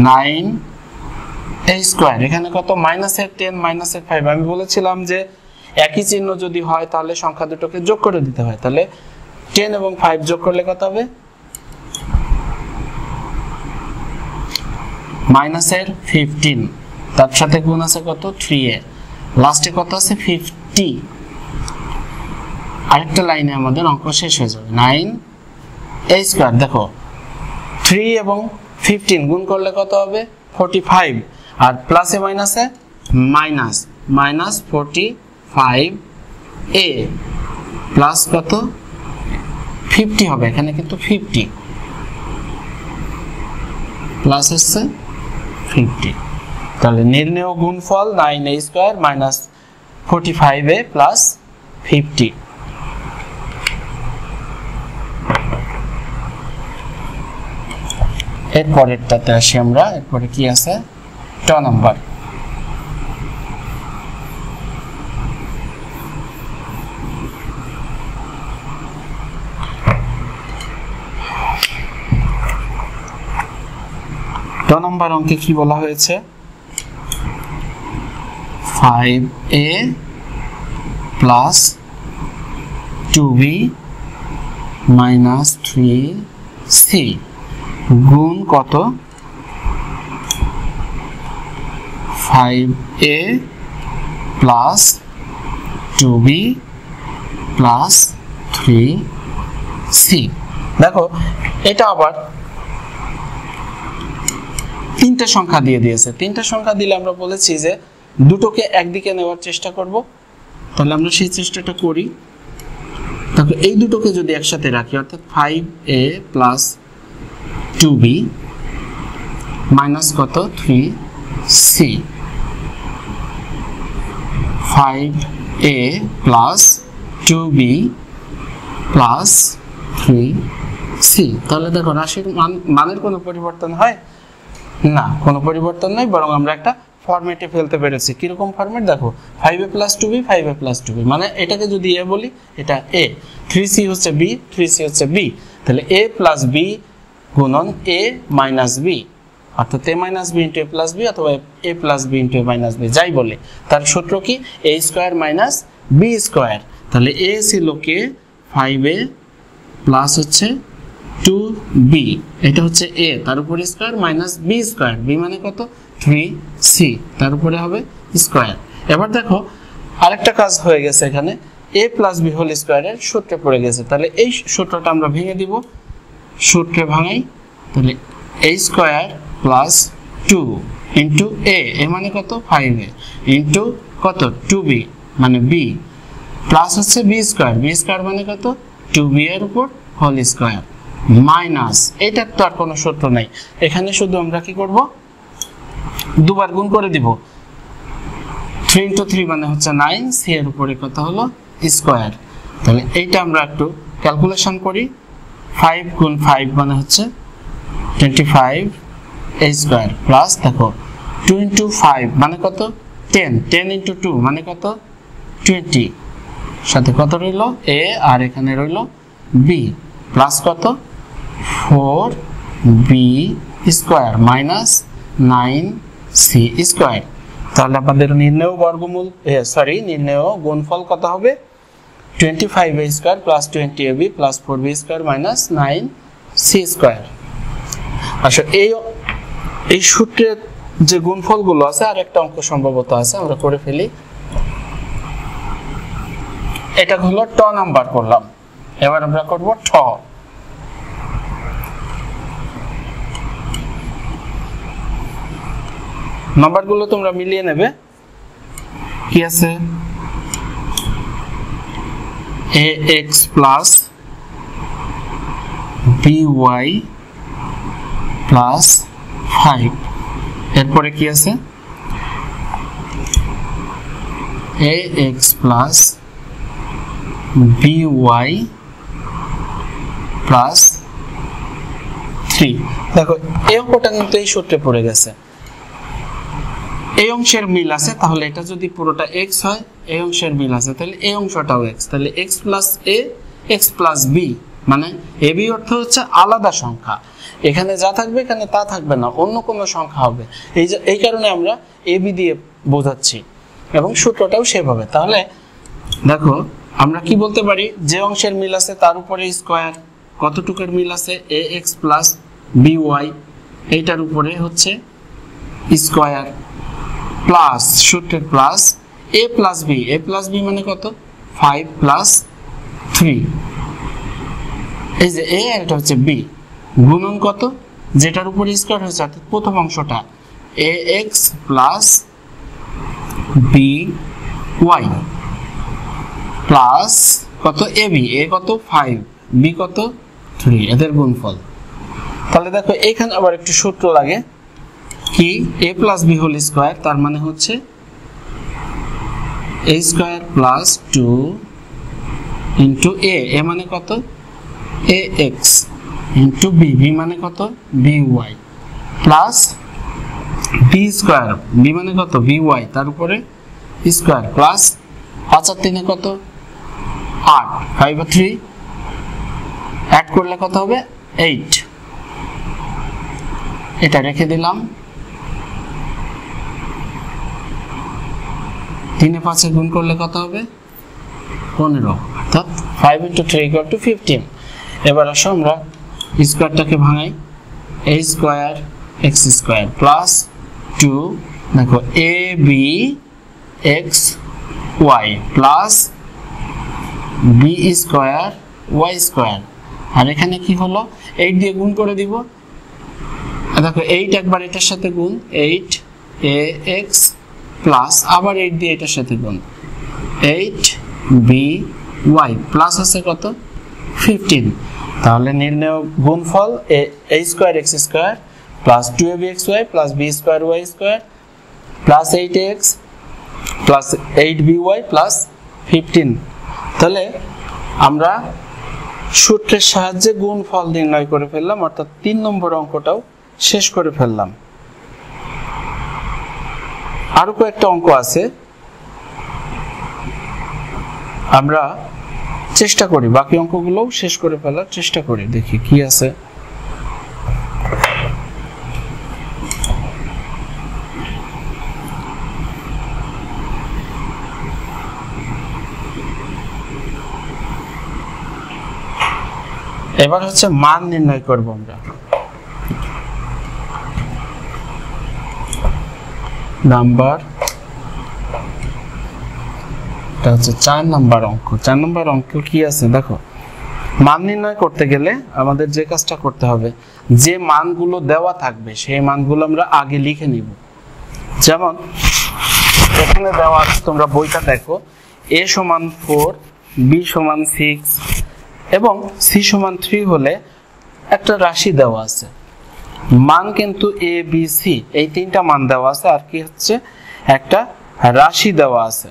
9a স্কয়ার, এখানে কত -10 -5, আমি বলেছিলাম যে একই চিহ্ন যদি হয় তাহলে সংখ্যা দুটোকে যোগ করে দিতে হয়, তাহলে 10 এবং 5 যোগ করলে কত হবে -15, তার সাথে গুণ আছে কত 3a, লাস্টে কত আছে 50, আরেকটা লাইনে আমাদের অঙ্ক শেষ হয়ে যাবে। 9a স্কয়ার, দেখো 3 এবং 15 গুণ করলে কত হবে 45, আর প্লাসে মাইনাসে মাইনাস -45a প্লাস কত 50 হবে, এখানে কিন্তু 50 প্লাস হচ্ছে 50, তাহলে নির্ণেয় গুণফল 9a square minus 45a plus 50। এরপরেরটাতে আসি আমরা, এরপরে কি আছে 2 নাম্বার, অঙ্কে কি বলা হয়েছে, 5a plus 2b minus 3c গুণ কত 5a plus 2b plus 3c। দেখো এটা আবার তিনটা সংখ্যা দিয়ে দিয়েছে, তিনটা সংখ্যা দিলে আমরা বলেছি যে দুটোকে একদিকে নেওয়ার চেষ্টা করব, তাহলে আমরা সেই চেষ্টাটা করি। দেখো এই দুটোকে যদি একসাথে রাখি, অর্থাৎ 5a প্লাস 2b মাইনাস কত 3c, 5a plus 2b plus 3c, তাহলে দেখো রাশির মানের কোনো পরিবর্তন হয় না, কোনো পরিবর্তন নাই, বরং আমরা একটা ফরম্যাটে ফেলতে পেরেছি। কিরকম ফরম্যাট দেখো, 5a plus 2b 5a plus 2b, মানে এটাকে যদি a বলি এটা a, 3c হচ্ছে b, 3c হচ্ছে b, তাহলে a প্লাস b গুণন a মাইনাস b, অর্থাৎ a minus b into a plus b অথবা a plus b into a minus b, যাই বলে তার সূত্র কি a square minus b square. তাহলে a ছিল কে 5a প্লাস হচ্ছে 2b, এটা হচ্ছে a, তার উপরে square minus b square, b মানে কত 3c, তার উপরে হবে স্কয়ার। এবার দেখো আরেকটা কাজ হয়ে গেছে, এখানে a প্লাস b হোল স্কয়ারের সূত্রে পড়ে গেছে, তাহলে এই সূত্রটা আমরা ভেঙে দিব, সূত্রে ভাঙাই, তাহলে a স্কয়ার প্লাস 2 ইন্টু এ, এ মানে কত 5a ইন্টু কত 2b মানে b প্লাস হচ্ছে b স্কয়ার মানে কত 2b এর উপর হোল স্কয়ার মাইনাস, এটার তো আর কোনো সূত্র নাই, এখানে শুধু আমরা কি করব দুবার গুণ করে দিব। 3 ইন্টু 3 মানে হচ্ছে 9, c এর উপরে কত হলো স্কয়ার। তাহলে এইটা আমরা একটু ক্যালকুলেশন করি। 5 গুণ 5 মানে হচ্ছে 25 a স্কয়ার প্লাস দেখো 2 ইন্টু 5 মানে কত 10, 10 ইন্টু 2 মানে কত 20, সাথে কত রইল a আর এখানে রইল b প্লাস কত 4b square minus 9c square. তাহলে আমাদের নির্ণেয় বর্গমূল নির্ণেয় গুণফল কত হবে 25a square plus 20ab plus 4b square minus 9c square. আচ্ছা এই সূত্রের যে গুণফলগুলো আছে আর একটা অঙ্ক সম্ভবত আছে, আমরা করে ফেলি। এটা হলো ট নাম্বার করলাম, এবার আমরা করব ঠ। নাম্বারগুলো তোমরা মিলিয়ে নেবে। কি আছে ax প্লাস by প্লাস 5, এরপরে কি আছে ax প্লাস by প্লাস 3। দেখো এই অঙ্কটা কিন্তু এই সূত্রে পড়ে গেছে, এই অংশের মিল আছে, তাহলে এটা যদি পুরোটা x হয় এই অংশের মিল আছে, তাহলে এই অংশটাও x, তাহলে x plus a x plus b মানে ab অর্থ হচ্ছে আলাদা সংখ্যা, এখানে যা থাকবে এখানে তা থাকবে না, অন্য কোনো সংখ্যা হবে, এই কারণে আমরা ab দিয়ে বোঝাচ্ছি এবং সূত্রটাও সেভাবে। তাহলে দেখো আমরা কি বলতে পারি, যে অংশের মিল আছে তার উপরে স্কয়ার, কতটুকুর মিল আছে ax প্লাস by, এইটার উপরে হচ্ছে স্কয়ার প্লাস সূত্রের প্লাস a প্লাস b মানে কত 5 প্লাস 3, এই যে a আর এটা হচ্ছে b গুণন কত যেটার উপর স্কয়ার হয়েছে অর্থাৎ প্রথম অংশটা ax প্লাস by প্লাস কত ab, a কত 5 b কত 3, এদের গুণফল। তাহলে দেখো এখানে আবার একটু সূত্র লাগে কি a plus b whole square, তার মানে হচ্ছে a square plus 2 into a মানে কত ax ইন্টু b মানে কত by plus b square, b মানে কত by তার উপরে স্কয়ার প্লাস 5 আর 3 কত 8, 5 আর 3 অ্যাড করলে কত হবে 8, এটা রেখে দিলাম। 3 এ 5 এ গুণ করলে কত হবে 15, অর্থাৎ 5 * 3 = 15। এবার আসো আমরা স্কয়ারটাকে ভাঙাই, a square x square plus 2 দেখো ab x y plus b square y square, আর এখানে কি হলো 8 দিয়ে গুণ করে দিব। দেখো 8 একবার এটার সাথে গুণ 8 ax প্লাস আবার 8 দিয়ে এটার সাথে গুণ 8by প্লাস আছে কত 15। তাহলে নির্ণেয় গুণফল a square x square plus 2abxy plus b square y square plus 8ax plus 8by plus 15। তাহলে আমরা সূত্রের সাহায্যে গুণফল নির্ণয় করে ফেললাম, অর্থাৎ 3 নম্বর অঙ্কটাও শেষ করে ফেললাম। আরো কয়েকটা অঙ্ক আছে, আমরা চেষ্টা করি বাকি অঙ্কগুলোও শেষ করে ফেলার চেষ্টা করি, দেখি কি আছে। এবার হচ্ছে মান নির্ণয় করব আমরা। নাম্বার এটা হচ্ছে 4 নাম্বার অঙ্ক। 4 নাম্বার অঙ্ক কি আছে দেখো, মান নির্ণয় করতে গেলে আমাদের যে কাজটা করতে হবে, যে মানগুলো দেওয়া থাকবে সেই মানগুলো আমরা আগে লিখে নিব, যেমন এখানে দেওয়া আছে, তোমরা বইটা দেখো, a সমান 4, b সমান 6 এবং c সমান 3 হলে একটা রাশি দেওয়া আছে। মান কিন্তু a b c এই তিনটা মান দেওয়া আছে, আর কি হচ্ছে একটা রাশি দেওয়া আছে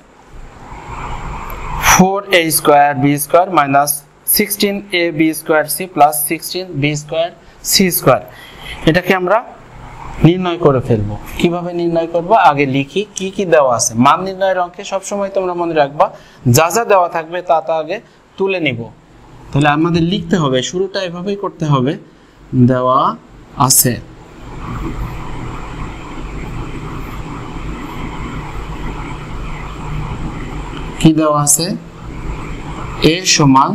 4a square b square minus 16ab square c plus 16b square c square. এটাকে আমরা নির্ণয় করে ফেলবো। কিভাবে নির্ণয় করব, আগে লিখি কি কি দেওয়া আছে। মান নির্ণয়ের অঙ্কে সবসময় তোমরা মনে রাখবা যা যা দেওয়া থাকবে তা আগে তুলে নিব। তাহলে আমাদের লিখতে হবে, শুরুটা এভাবেই করতে হবে, দেওয়া আছে কি দেওয়া আছে, a সমান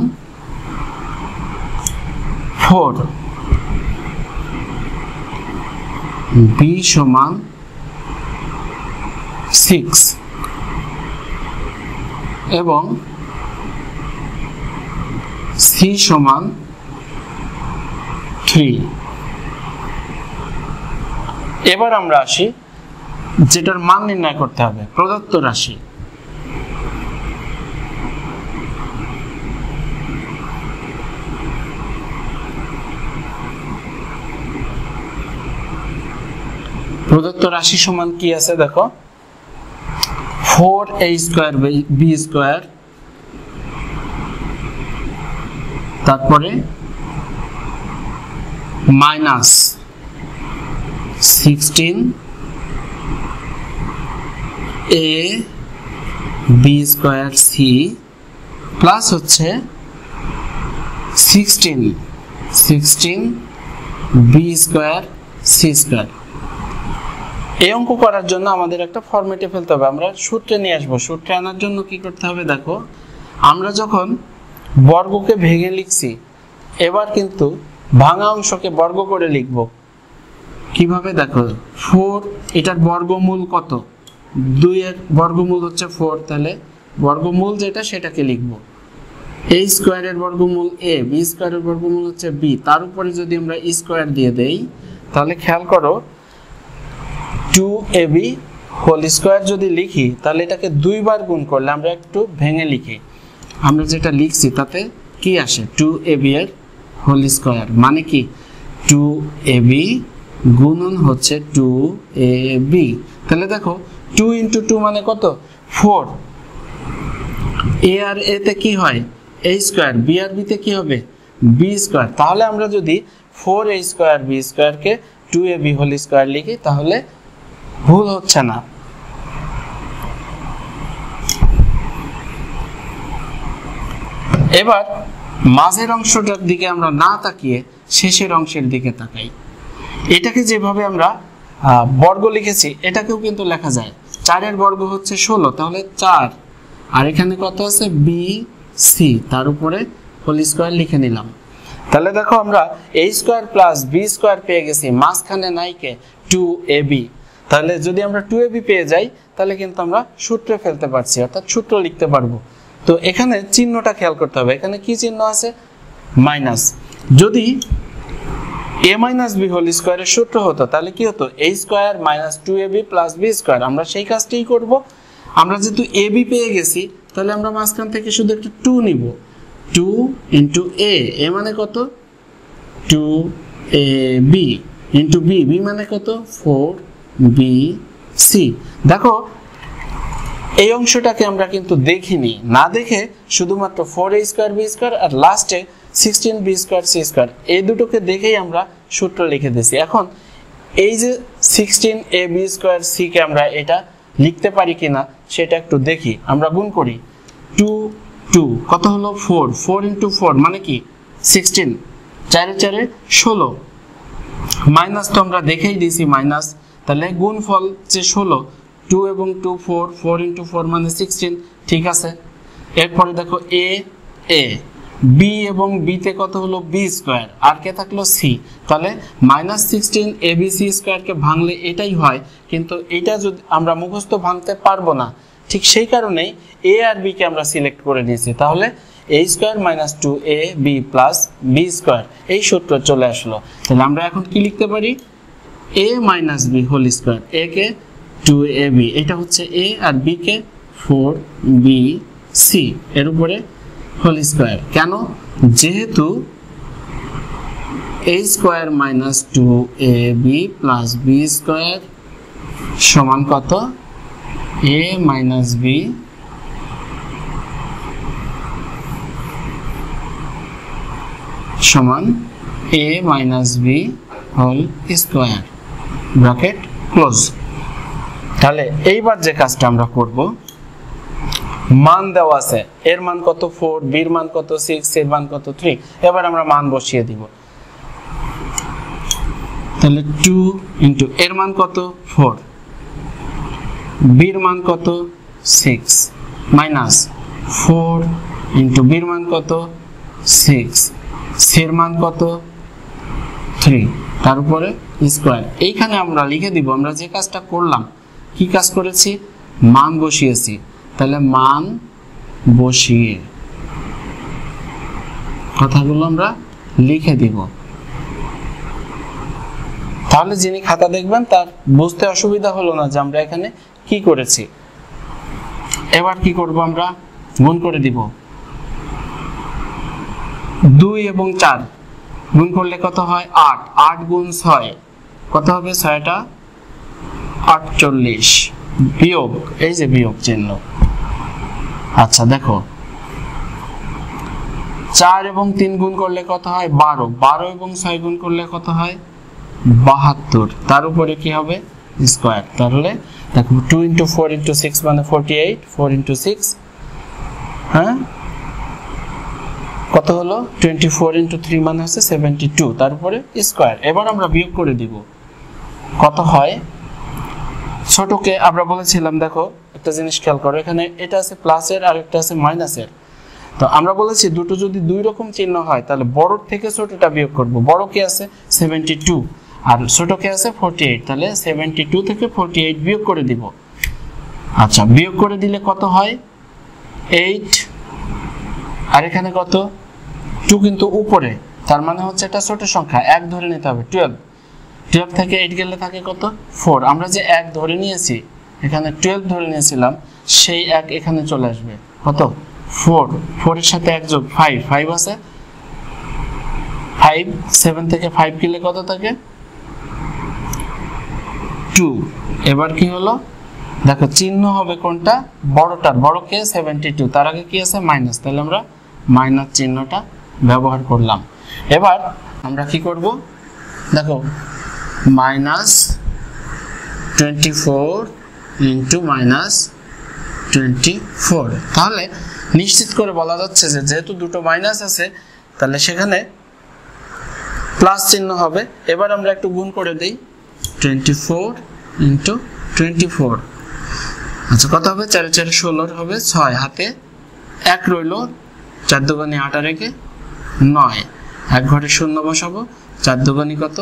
4, b সমান 6 এবং c সমান 3। এবার আমরা আসি যেটার মান নির্ণয় করতে হবে, প্রদত্ত রাশি। প্রদত্ত রাশি সমান কি আছে দেখো, 4a স্কয়ার b স্কয়ার, তারপরে minus 16a b square c plus হচ্ছে 16b স্কয়ার c স্কয়ার। এই অঙ্ক করার জন্য আমাদের একটা ফরম্যাটে ফেলতে হবে, আমরা সূত্রে নিয়ে আসবো। সূত্রে আনার জন্য কি করতে হবে দেখো, আমরা যখন বর্গকে ভেঙে লিখছি, এবার কিন্তু ভাঙা অংশকে বর্গ করে লিখব। কিভাবে দেখো, 4 এটার বর্গমূল কত, 2 এর বর্গমূল হচ্ছে 4, তাহলে বর্গমূল যেটা সেটাকে লিখব। a স্কয়ারের বর্গমূল a, b স্কয়ারের বর্গমূল হচ্ছে b, তার উপরে যদি আমরা স্কয়ার দিয়ে দেই তাহলে খেয়াল করো 2ab হোল স্কয়ার যদি লিখি তাহলে এটাকে দুইবার গুণ করলে, আমরা একটু ভেঙে লিখি, আমরা যেটা লিখছি তাতে কি আসে, 2ab এর হোল স্কয়ার মানে কি 2ab গুণন হচ্ছে 2ab। তাহলে দেখো 2 × 2 মানে কত, 4। a আর a তে কি হয়, a স্কয়ার, b আর b তে কি হবে, b স্কয়ার। তাহলে আমরা যদি 4a স্কয়ার b স্কয়ার কে 2ab হোল স্কয়ার লিখি তাহলে ভুল হচ্ছে না। এবার মাঝের অংশটার দিকে আমরা না তাকিয়ে শেষের অংশের দিকে তাকাই। এটাকে যেভাবে আমরা বর্গ লিখেছি এটাকেও কিন্তু লেখা যায়। 4 এর বর্গ হচ্ছে 16, তাহলে 4, আর এখানে কত আছে b c, তার উপরে হোল স্কয়ার লিখে নিলাম। তাহলে দেখো আমরা a square plus b square পেয়ে গেছি, মাঝখানে নাই কে 2ab। তাহলে যদি আমরা 2ab পেয়ে যাই তাহলে কিন্তু আমরা সূত্রে ফেলতে পারছি, অর্থাৎ সূত্র লিখতে পারবো। তো এখানে চিহ্নটা খেয়াল করতে হবে, এখানে কি চিহ্ন আছে, মাইনাস। যদি a মাইনাস b হোল স্কয়ারের সূত্র হতো তাহলে কি হতো, a square minus 2ab plus b square. আমরা সেই কাজটাই করব। আমরা যেহেতু ab পেয়ে গেছি তাহলে আমরা মাঝখান থেকে শুধু একটা 2 নিব, 2 × a, a মানে কত 2ab × b, b মানে কত 4bc। দেখো এই অংশটাকে আমরা কিন্তু দেখিনি, না দেখে শুধুমাত্র 4a স্কয়ার b স্কয়ার আর লাস্টে 16b স্কয়ার c স্কয়ার এই দুটোকে দেখেই আমরা সূত্র লিখে দিয়েছি। এখন এই যে 16ab স্কয়ার c কে আমরা এটা লিখতে পারি কিনা সেটা একটু দেখি। আমরা গুণ করি, 2 2 কত হলো 4, 4 × 4 মানে কি 16, 4 এ 4 এ 16, মাইনাস তো আমরা দেখেই দিয়েছি মাইনাস, তাহলে গুণফল যে 16, 2 এবং 2 4, 4 × 4 মানে 16, ঠিক আছে। এরপরে দেখো a a, b এবং b তে কত হলো b স্কয়ার, আর কে থাকলো c, তাহলে -16abc স্কয়ার কে ভাঙলে এটাই হয়, কিন্তু এটা যদি আমরা মুখস্থ ভাঙতে পারবো না, ঠিক সেই কারণেই a আর b কে আমরা সিলেক্ট করে নিয়েছি। তাহলে a square minus 2ab plus b square, এই সূত্র চলে আসলো। তাহলে আমরা এখন কি লিখতে পারি, a minus b whole square, a কে 2ab, এটা হচ্ছে a R b K 4bc এর উপরে হোল স্কয়ার। কেন? যেহেতু a square minus 2ab plus b square সমান কত? a মাইনাস b সমান a minus b whole square, bracket close. তাহলে এইবার যে কাজটা আমরা করব, মান দেওয়া আছে, এর মান কত 4, b এর মান কত 6, এর মান কত 3। এবার আমরা মান বসিয়ে দিব। তাহলে 2 ইনটু এর মান কত 4, b এর মান কত 6 মাইনাস 4 ইনটু b এর মান কত 6, c এর মান কত 3, তার উপরে স্কয়ার। এইখানে আমরা লিখে দিব আমরা যে কাজটা করলাম। কি কাজ করেছি? মান বসিয়েছি। তাহলে মান বসিয়ে কথাগুলো আমরা লিখে দিব। তাহলে যিনি খাতা দেখবেন তার বুঝতে অসুবিধা হলো না যে আমরা এখানে কি করেছি। এবার কি করব? আমরা গুণ করে দিব। 2 এবং 4 গুণ করলে কত হয়? 8, 8 গুণ 6 কত হবে? 6টা 48 বিয়োগ, এই যে বিয়োগ চিহ্ন। আচ্ছা দেখো, 4 এবং 3 গুণ করলে কত হয়? 12, 12 এবং 6 গুণ করলে কত হয়? 72, তার উপরে কি হবে? স্কয়ার। তাহলে দেখো 2 ইনটু 4 ইনটু 6 মানে 48, 4 ইনটু 6 হ্যাঁ কত হলো? 24 ইনটু 3 মানে হচ্ছে 72, তার উপরে স্কয়ার। এবার আমরা বিয়োগ করে দিব। কত হয়? ছোটকে আমরা বলেছিলাম, দেখো একটা জিনিস খেয়াল করো, এখানে এটা আছে প্লাসের আর একটা আছে মাইনাসের। তো আমরা বলেছি দুটো যদি দুই রকম চিহ্ন হয় তাহলে বড় থেকে ছোটটা বিয়োগ করব। বড় কি আছে 72 আর ছোট কি আছে 48, তাহলে 72 থেকে 48 বিয়োগ করে দিব। আচ্ছা, বিয়োগ করে দিলে কত হয়? 8 আর এখানে কত? 2 কিন্তু উপরে, তার মানে হচ্ছে এটা ছোট সংখ্যা, 1 ধরে নিতে হবে। 12 থেকে 8 গেলে থাকে কত? 4। আমরা যে 1 ধরে নিয়েছি, এখানে 12 ধরে নিয়েছিলাম, সেই 1 এখানে চলে আসবে। কত? 4, 4 এর সাথে 1 যোগ 5, 5 আছে 5, 7 থেকে 5 গেলে কত থাকে? 2। এবার কি হলো? দেখো চিহ্ন হবে কোনটা? বড়টার। বড় কে 72, তার আগে কি আছে? মাইনাস, তাহলে আমরা মাইনাস চিহ্নটা ব্যবহার করলাম। এবার আমরা কি করব? দেখো মাইনাস 24 ইন্টু মাইনাস 24, তাহলে নিশ্চিত করে বলা যাচ্ছে যে যেহেতু দুটো মাইনাস আছে তাহলে সেখানে প্লাস চিহ্ন হবে। এবার আমরা একটু গুণ করে দেই, 24 ইন্টু 24। আচ্ছা কত হবে? 4 4 16 হবে, 6 হাতে 1 রইল, 4 দুগুণে 8 আর 1 9, 1 ঘরে শূন্য বসাবো। 4 দুগুণে কত?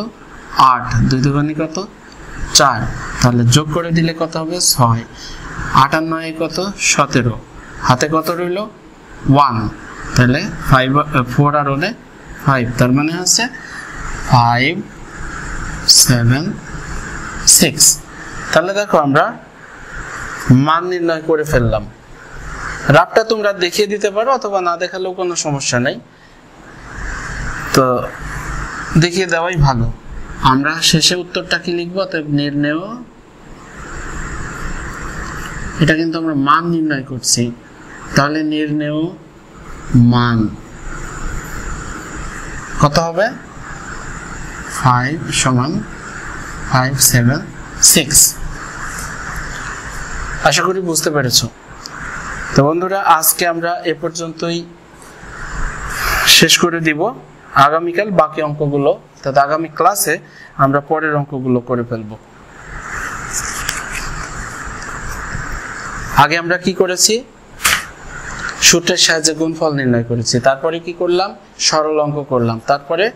8, 2 দুগুণে কত? 4, তাহলে যোগ করে দিলে কত হবে? 6, 8 আর 9 কত? 17, হাতে কত রইল? 1, তাহলে 4 আর 1 5, তার মানে হচ্ছে 5 7 6। তাহলে দেখো আমরা মান নির্ণয় করে ফেললাম। রাবটা তোমরা দেখিয়ে দিতে পারো অথবা না দেখালেও কোনো সমস্যা নেই, তো দেখিয়ে দেওয়াই ভালো। আমরা শেষে উত্তরটা কি লিখবো? অতএব নির্ণয়, এটা কিন্তু আমরা মান নির্ণয় করছি, তাহলে নির্ণয় মান কত হবে? 5 সমান 5 7 6। আশা করি বুঝতে পেরেছো। তো বন্ধুরা আজকে আমরা এ পর্যন্তই শেষ করে দিব। আগামীকাল বাকি অঙ্কগুলো, অর্থাৎ আগামী ক্লাসে আমরা পরের অঙ্কগুলো করে ফেলবো। আগে আমরা কি করেছি? সূত্রের সাহায্যে গুণফল নির্ণয় করেছি, তারপরে কি করলাম? সরল অঙ্ক করলাম, তারপরে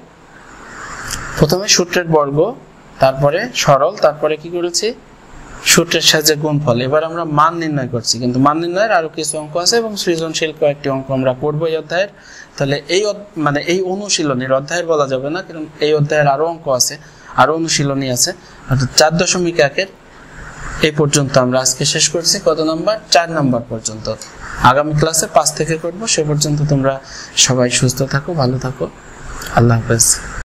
প্রথমে সূত্রের বর্গ, তারপরে সরল, তারপরে কি করেছি? সূত্রের সাহায্যে গুণফল। এবার আমরা মান নির্ণয় করছি, কিন্তু মান নির্ণয়ের আরো কিছু অঙ্ক আছে এবং সৃজনশীল কয়েকটি অঙ্ক আমরা করব এই অধ্যায়ের। তাহলে এই অনুশীলনীর অধ্যায়ের বলা যাবে না, কারণ এই অধ্যায়ের আরো অঙ্ক আছে, আরো অনুশীলনী আছে। অর্থাৎ 4.1-এর এই পর্যন্ত আমরা আজকে শেষ করছি। কত নাম্বার? 4 নাম্বার পর্যন্ত। আগামী ক্লাসে 5 থেকে করব। সে পর্যন্ত তোমরা সবাই সুস্থ থাকো, ভালো থাকো। আল্লাহ হাফেজ।